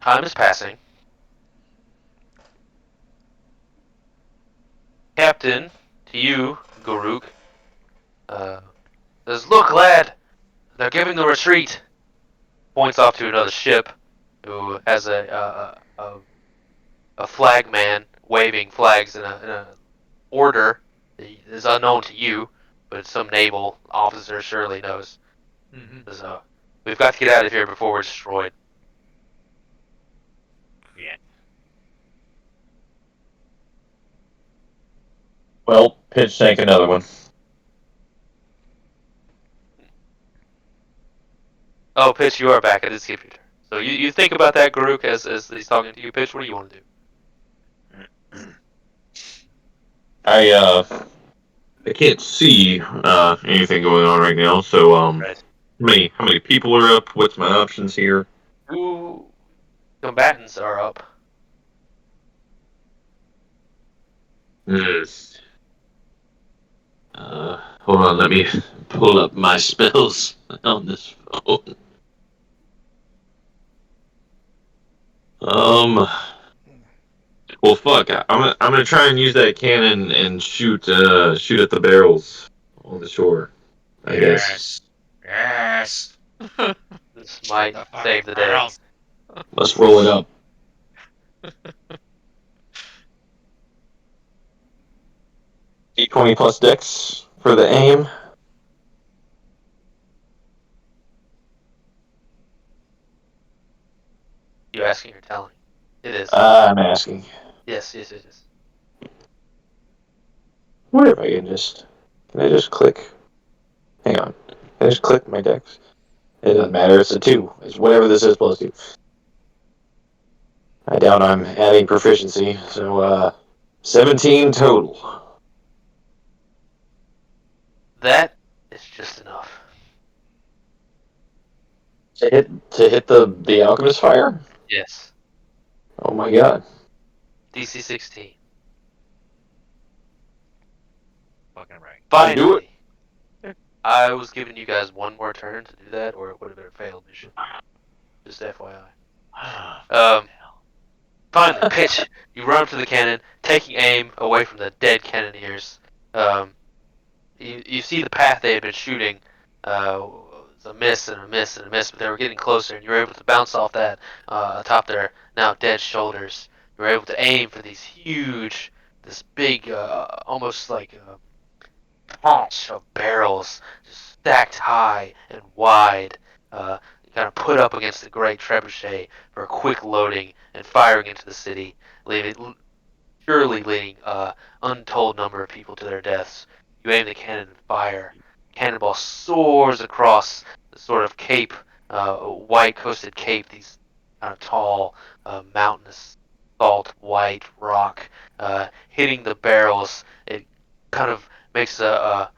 Time is passing. Captain, to you, Garuk, says, "Look, lad, they're giving the retreat." Points off to another ship, who has a flag man waving flags in a order that is unknown to you, but some naval officer surely knows. Mm-hmm. So we've got to get out of here before we're destroyed. Yeah. Well, pitch sank another one. Oh, Pitch, you are back. I did skip your turn. So you think about that, Garuk, as he's talking to you. Pitch, what do you want to do? I can't see anything going on right now. So Right. how many people are up? What's my options here? 2 combatants are up. Hold on, let me pull up my spells on this phone. Well, fuck. I'm gonna try and use that cannon and shoot at the barrels on the shore. I guess. Yes. This Shoot might the fucking save the day. barrels. Let's roll it up. D20 plus Dex for the aim. You asking or telling? It is. I'm asking. Yes. What if I can just... Can I just click... Hang on. Can I just click my dex? It doesn't matter. It's a 2. It's whatever this is plus 2. I doubt I'm adding proficiency. So, 17 total. That is just enough. To hit the alchemist fire? Yes. Oh my god. DC 16. Fucking right. I do it. Finally. I was giving you guys one more turn to do that, or it would have been a failed mission. Just FYI. Finally, pitch. You run up to the cannon, taking aim away from the dead cannoneers. You see the path they had been shooting. It's a miss and a miss and a miss, but they were getting closer, and you were able to bounce off that atop their now dead shoulders. You were able to aim for this big, almost like a patch of barrels, just stacked high and wide, kind of put up against the great trebuchet for a quick loading and firing into the city, surely leading untold number of people to their deaths. You aim the cannon and fire. Cannonball soars across the sort of cape, white coasted cape, these kind of tall, mountainous, salt white rock, hitting the barrels. It kind of makes a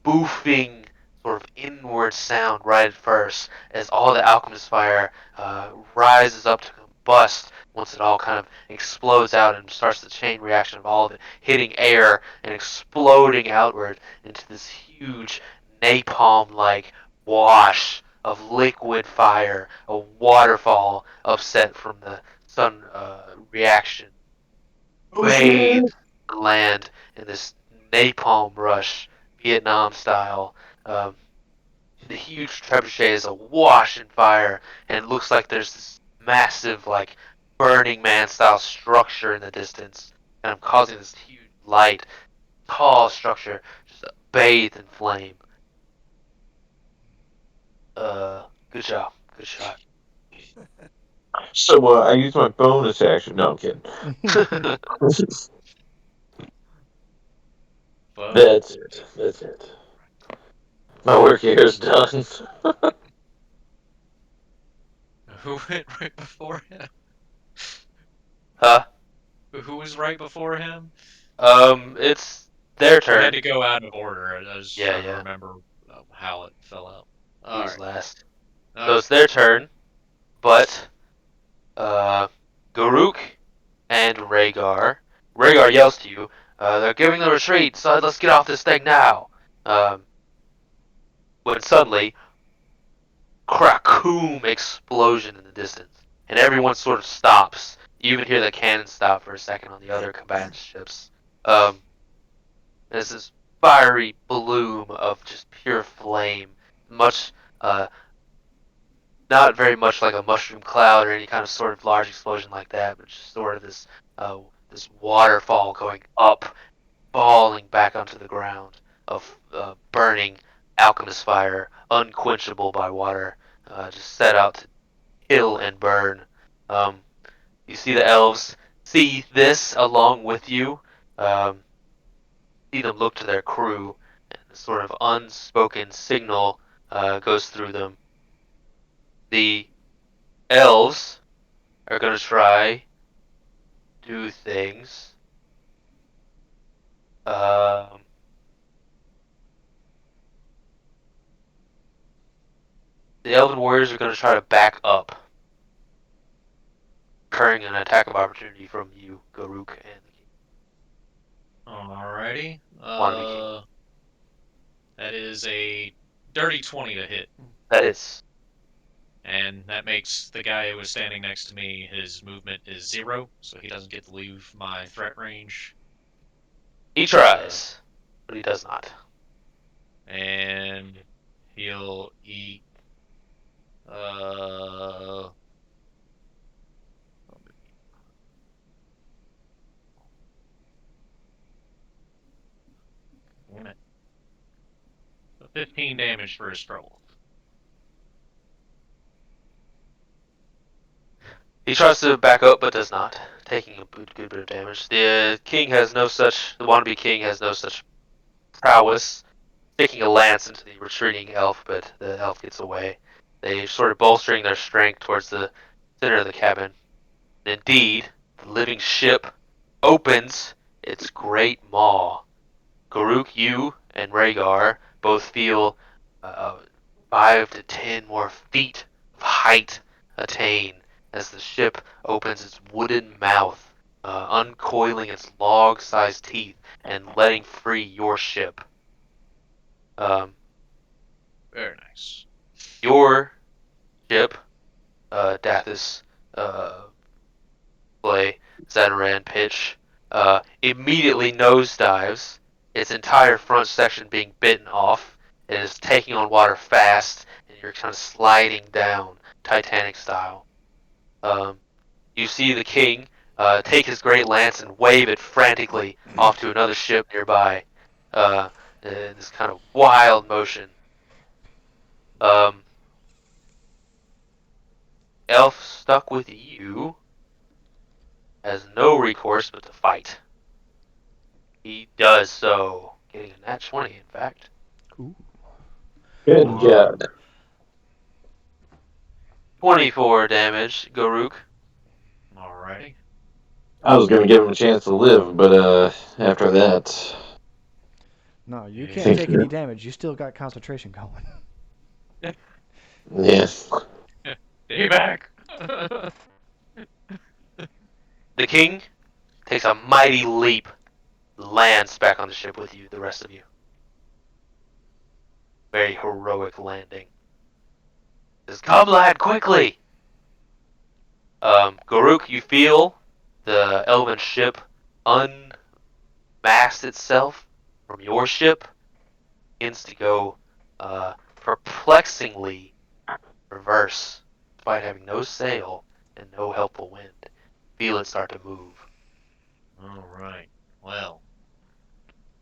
boofing sort of inward sound right at first as all the alchemist fire rises up to combust once it all kind of explodes out and starts the chain reaction of all of it hitting air and exploding outward into this huge napalm-like wash of liquid fire, a waterfall upset from the sun reaction, bathes the land in this napalm rush, Vietnam style. Um, the huge trebuchet is awash in fire, and it looks like there's this massive, like, Burning Man style structure in the distance, and I'm causing this huge light, tall structure just bathed in flame. Good job, good shot. So, I use my bonus action. No, I'm kidding. But That's it. My work here is done. who went right before him? Huh? Who was right before him? It's their We had turn. to go out of order. I was just Yeah, trying to yeah. remember how it fell out. He All was right. last. So Okay. it's their turn, but uh, Garuk and Rhaegar yells to you, they're giving the retreat, so let's get off this thing now. Um, when suddenly, cracoom explosion in the distance, and everyone sort of stops. You even hear the cannon stop for a second on the other combatant ships. There's this fiery bloom of just pure flame, much, uh, not very much like a mushroom cloud or any kind of sort of large explosion like that, but just sort of this waterfall going up, falling back onto the ground of burning alchemist fire, unquenchable by water, just set out to kill and burn. Um, you see the elves see this along with you. Um, see them look to their crew, and a sort of unspoken signal goes through them. The elves are going to try do things. Um, the elven warriors are going to try to back up, incurring an attack of opportunity from you, Garuk, and the king. Alrighty. Wannabe king. That is a dirty 20 to hit. That is. And that makes the guy who was standing next to me, his movement is 0, so he doesn't get to leave my threat range. He tries, but he does not. And he'll eat. Uh, damn it. 15 damage for his trouble. He tries to back up, but does not, taking a good bit of damage. The wannabe king has no such prowess, sticking a lance into the retreating elf, but the elf gets away. They sort of bolstering their strength towards the center of the cabin. Indeed, the living ship opens its great maw. Garuk, you and Rhaegar both feel uh, 5 to 10 more feet of height attain as the ship opens its wooden mouth, uncoiling its log-sized teeth and letting free your ship. Very nice. Your ship, Dathis, uh, play, Zadaran pitch, immediately nosedives, its entire front section being bitten off. It is taking on water fast, and you're kind of sliding down, Titanic style. You see the king take his great lance and wave it frantically off to another ship nearby. In this kind of wild motion. Um, Elf stuck with you has no recourse but to fight. He does so, getting a nat 20, in fact. Ooh. Good job. 24 damage, Garuk. Alrighty. I was gonna give him a chance to live, but after that, No, you Yeah. can't Thank take you. any damage. You still got concentration going. yeah. Stay back. The king takes a mighty leap, lands back on the ship with you, the rest of you. Very heroic landing. Says, "Come, lad, quickly!" Garuk, you feel the elven ship unmast itself from your ship, begins to go perplexingly reverse, despite having no sail and no helpful wind. Feel it start to move. Alright. Well,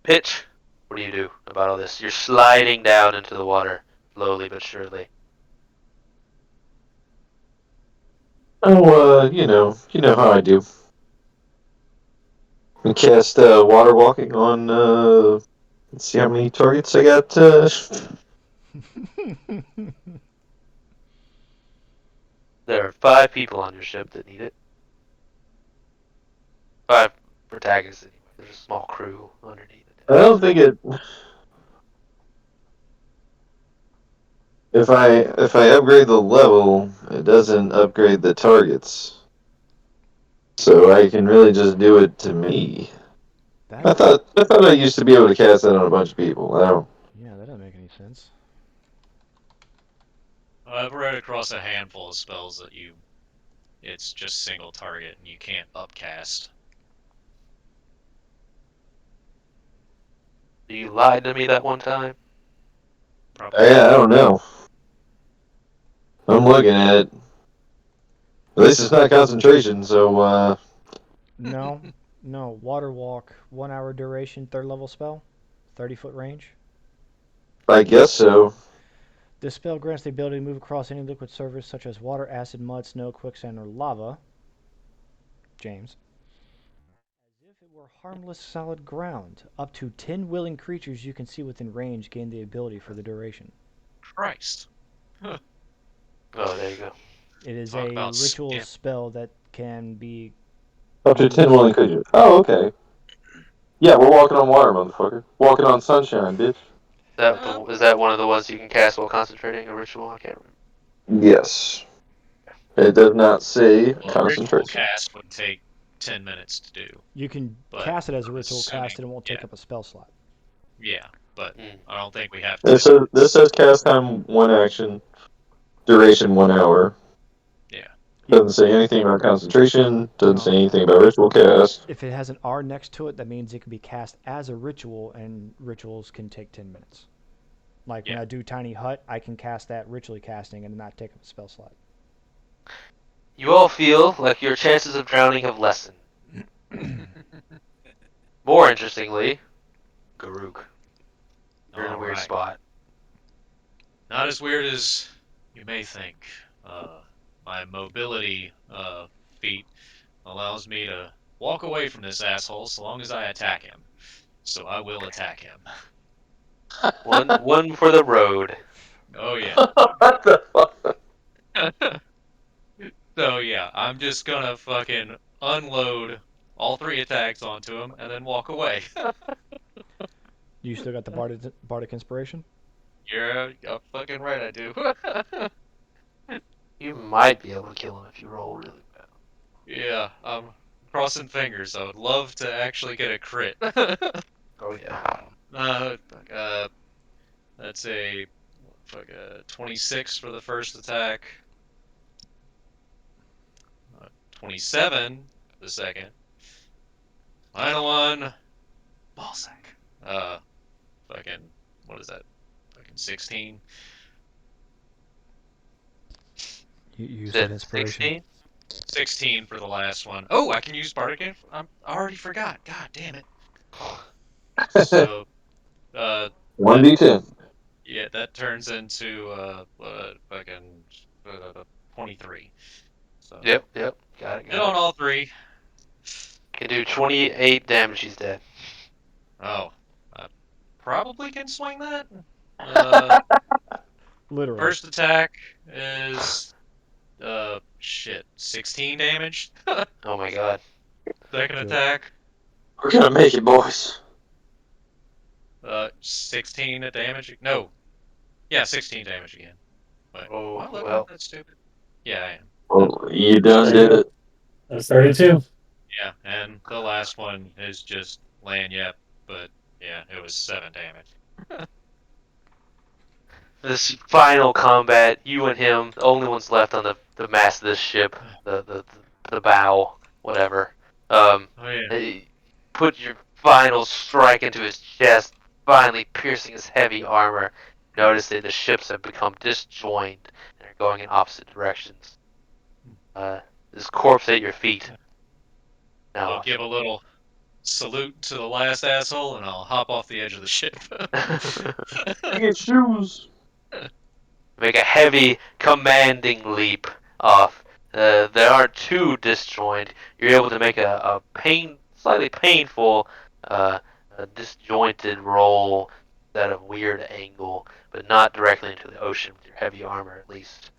Pitch, what do you do about all this? You're sliding down into the water, slowly but surely. Oh, you know how I do. And cast water walking on. Let's see how many targets I got. There are 5 people on your ship that need it. 5 protagonists anyway. There's a small crew underneath it. I don't think it. If I upgrade the level, it doesn't upgrade the targets. So I can really just do it to me. That I thought I used to be able to cast that on a bunch of people. I don't. yeah, that doesn't make any sense. I've read across a handful of spells that it's just single target and you can't upcast. You lied to me that one time. Probably. Yeah, I don't know. I'm looking at it. At least it's not concentration, so No, no. Water walk, 1 hour duration, 3rd level spell, 30-foot range. I guess so. This spell grants the ability to move across any liquid surface such as water, acid, mud, snow, quicksand, or lava. James. As if it were harmless solid ground. Up to 10 willing creatures you can see within range gain the ability for the duration. Christ. Oh, there you go. It is Talk a about ritual skip. spell that can be. Up to 10 willing creatures. Oh, okay. Yeah, we're walking on water, motherfucker. Walking on sunshine, bitch. Is that one of the ones you can cast while concentrating a ritual? I can't remember. Yes. It does not say Well, a ritual concentration. cast would take 10 minutes to do. You can But cast it as a I'm ritual cast and assuming- it won't take up a spell slot. Yeah, but Mm. I don't think we have This 10 says, minutes. this says cast time 1 action, duration 1 hour. Yeah. Doesn't say anything about concentration, doesn't No. say anything about ritual cast. If it has an R next to it, that means it can be cast as a ritual, and rituals can take 10 minutes. Like when Yeah. I do Tiny Hut, I can cast that ritually casting and not take up a spell slot. You all feel like your chances of drowning have lessened. More interestingly, Garuk, you're in a weird Alright. spot. Not as weird as you may think. my mobility feat allows me to walk away from this asshole so long as I attack him. So I will attack him. One for the road. Oh yeah. What the fuck? So yeah, I'm just gonna fucking unload all 3 attacks onto him and then walk away. You still got the bardic inspiration? You're fucking right, I do. You might be able to kill him if you roll really well. Yeah, I'm crossing fingers. I would love to actually get a crit. Oh yeah. Fuck, that's a 26 for the first attack, 27 for the second. Final one, ballsack. Fucking what is that? Fucking 16. You said Said inspiration. 16. 16 for the last one. Oh, I can use bardic. I already forgot. God damn it. So, that 1d10. yeah, that turns into fucking 23. So Yep. Got it. hit on all 3. Can do 28 damage. He's dead. Oh, I probably can swing that. Uh, Literally. First attack is shit, 16 damage. Oh my god. Second Do it. attack, We're gonna make it, boys. 16 damage. No, yeah, 16 damage again. Wait, am Oh I looking at well. that stupid? Yeah, I am. Well, you done did it. That's 32. Yeah, and the last one is just Lanyap, but yeah, it was 7 damage. This final combat, you and him, the only ones left on the mast of this ship, the bow, whatever. Oh yeah. Put your final strike into his chest, finally piercing his heavy armor. Notice that the ships have become disjoined and are going in opposite directions. This corpse at your feet. I'll Now, give a little salute to the last asshole, and I'll hop off the edge of the ship. Get shoes. make a heavy, commanding leap off. There are 2 disjoint. You're able to make a slightly painful, a disjointed roll at a weird angle, but not directly into the ocean with your heavy armor, at least.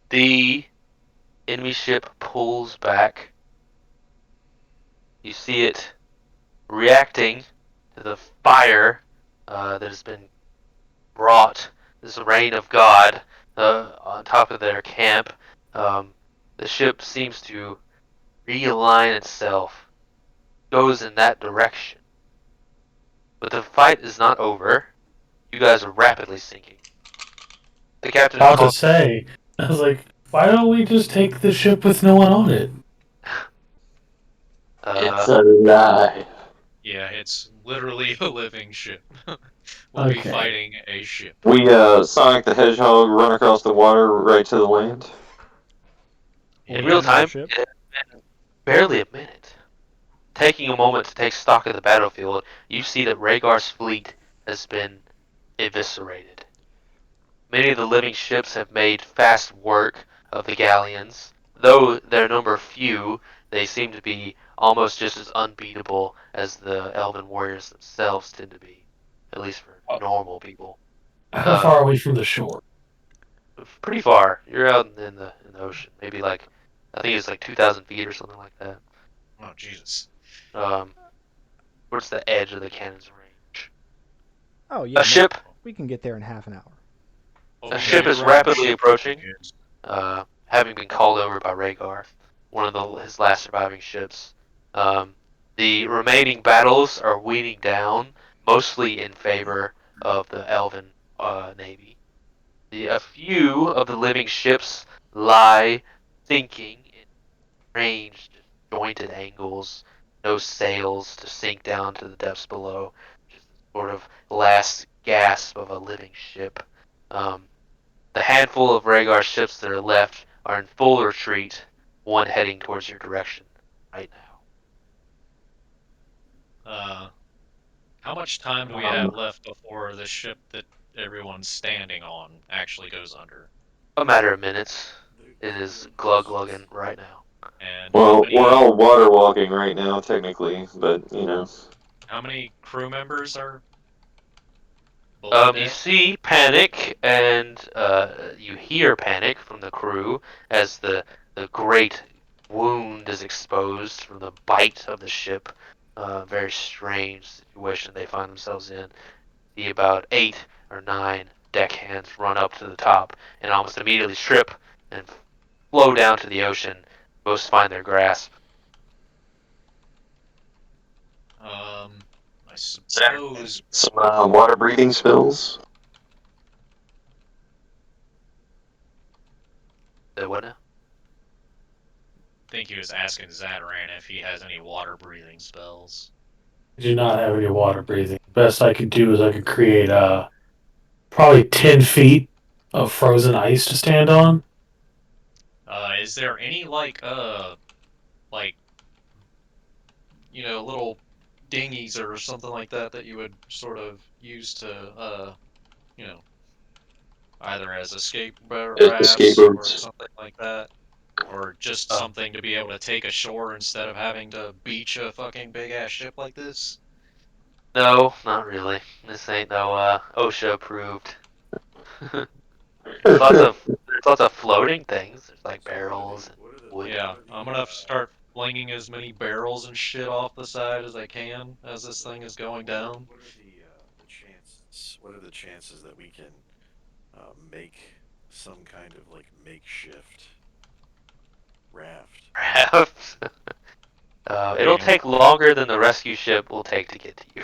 The enemy ship pulls back. You see it reacting to the fire that has been brought, this rain of God, on top of their camp. The ship seems to realign itself, goes in that direction. But the fight is not over. You guys are rapidly sinking. The captain About to calls. say, I was like, why don't we just take the ship with no one on it? It's alive. Yeah, it's literally a living ship. We'll be Okay. fighting a ship. We Sonic the Hedgehog run across the water right to the land. In Or real the time, ship. it has been barely a minute. Taking a moment to take stock of the battlefield, you see that Rhaegar's fleet has been eviscerated. Many of the living ships have made fast work of the galleons. Though their number few, they seem to be almost just as unbeatable as the elven warriors themselves tend to be, at least for normal people. How far away from the shore? Pretty far. You're out in the ocean, maybe like I think it's like 2,000 feet or something like that. Oh Jesus. Towards the edge of the cannon's range. Oh yeah. A ship. We can get there in half an hour. A ship is rapidly approaching, having been called over by Rhaegar, one of his last surviving ships. The remaining battles are weaning down, mostly in favor of the Elven navy. A few of the living ships lie sinking in strange, disjointed angles, no sails to sink down to the depths below, just a sort of last gasp of a living ship. The handful of Rhaegar ships that are left are in full retreat, one heading towards your direction right now. How much time do we have left before the ship that everyone's standing on actually goes under? A matter of minutes. The It is crew glug members. glugging right now. And Well, we're all water walking right now, technically, but you know. how many crew members are below You deck? see panic, and you hear panic from the crew as the great wound is exposed from the bite of the ship. Very strange situation they find themselves in. The about 8 or 9 deckhands run up to the top and almost immediately strip and flow down to the ocean. Most find their grasp. I suppose Some water breathing spills. What now? think he was asking Zataran if he has any water breathing spells. I do not have any water breathing. Best I could do is I could create probably 10 feet of frozen ice to stand on. Is there any like little dinghies or something like that that you would sort of use to you know either as escape rafts or Skateboards. something like that, or just Oh. something to be able to take ashore instead of having to beach a fucking big ass ship like this? No, not really. This ain't no OSHA approved. There's lots of floating things. There's like So barrels and wood. Yeah, I'm gonna start flinging as many barrels and shit off the side as I can as this thing is going down. What are the chances? What are the chances that we can make some kind of like makeshift raft? Perhaps. I It'll mean, take longer than the rescue ship will take to get to you.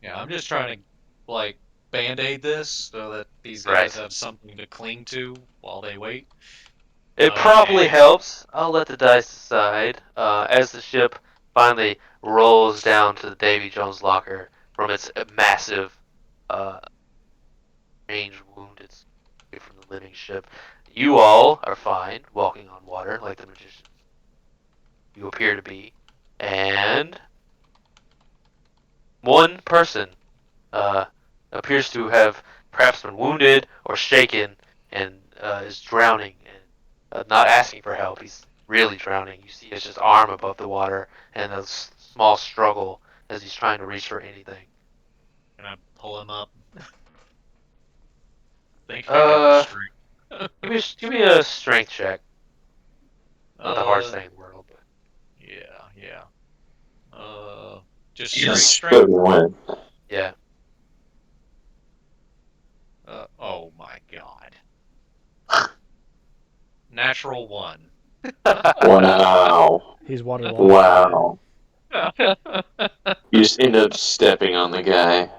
yeah, I'm just trying to like band-aid this so that these guys Right. have something to cling to while they wait. It probably And helps. I'll let the dice decide. As the ship finally rolls down to the Davy Jones locker from its massive uh, range wound it's from the living ship, you all are fine walking on water like the magicians you appear to be. And one person uh, appears to have perhaps been wounded or shaken and is drowning and not asking for help. He's really drowning. You see his just arm above the water and a small struggle as he's trying to reach for anything. can I pull him up? Think I got the Uh, strength. give me a strength check. Not the hardest uh, thing in the world, but yeah. Just straight Yes, strength. but when? yeah. Oh my god. Natural 1. Wow. He's waterlogged. Wow. You just end up stepping on the guy.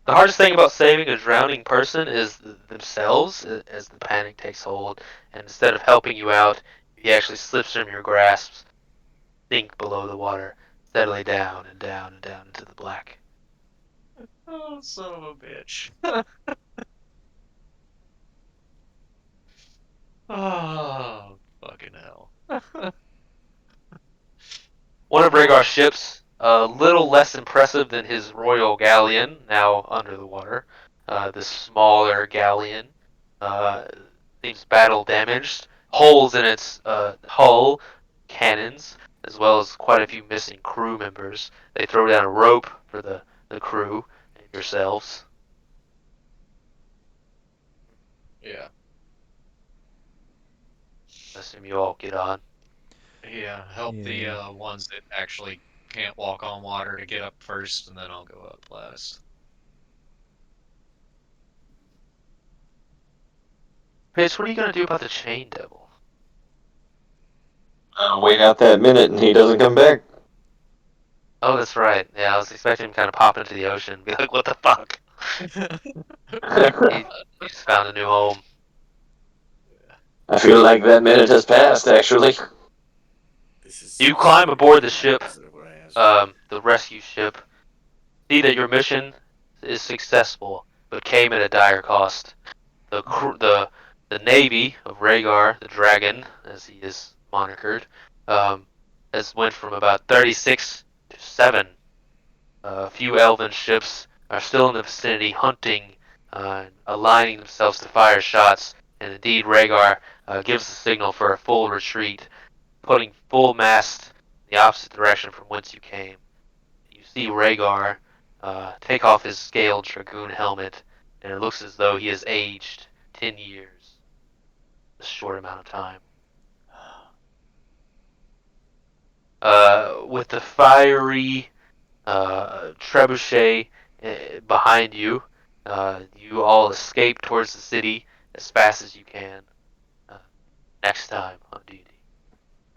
The hardest thing about saving a drowning person is themselves as the panic takes hold, and instead of helping you out, he actually slips from your grasp, sink below the water, steadily down and down and down into the black. Oh, son of a bitch. Oh, fucking hell. One of Rhaegar's ships, a little less impressive than his royal galleon, now under the water. The smaller galleon uh, seems battle damaged, holes in its hull, cannons, as well as quite a few missing crew members. They throw down a rope for the crew and yourselves. Yeah. I assume you all get on. Yeah, help the Yeah. ones that actually can't walk on water to get up first, and then I'll go up last. Pitch, what are you gonna do about the chain devil? Wait out that minute and he doesn't come back. Oh, that's right. Yeah, I was expecting him to kind of pop into the ocean and be like, what the fuck? He just found a new home. I feel like that minute has passed, actually. This is You climb specifically aboard the the ship, opposite of what I asked for. the rescue ship, see that your mission is successful, but came at a dire cost. The navy of Rhaegar, the dragon, as he is monikered, um, has went from about 36 to 7. A few elven ships are still in the vicinity, hunting, aligning themselves to fire shots. And indeed, Rhaegar gives the signal for a full retreat, putting full mast in the opposite direction from whence you came. You see Rhaegar take off his scaled dragoon helmet, and it looks as though he has aged 10 years in a short amount of time. With the fiery trebuchet behind you, you all escape towards the city as fast as you can. Uh, Next time on D&D.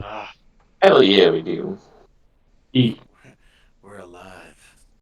Ah, Hell yeah, we do. Eat. We're alive.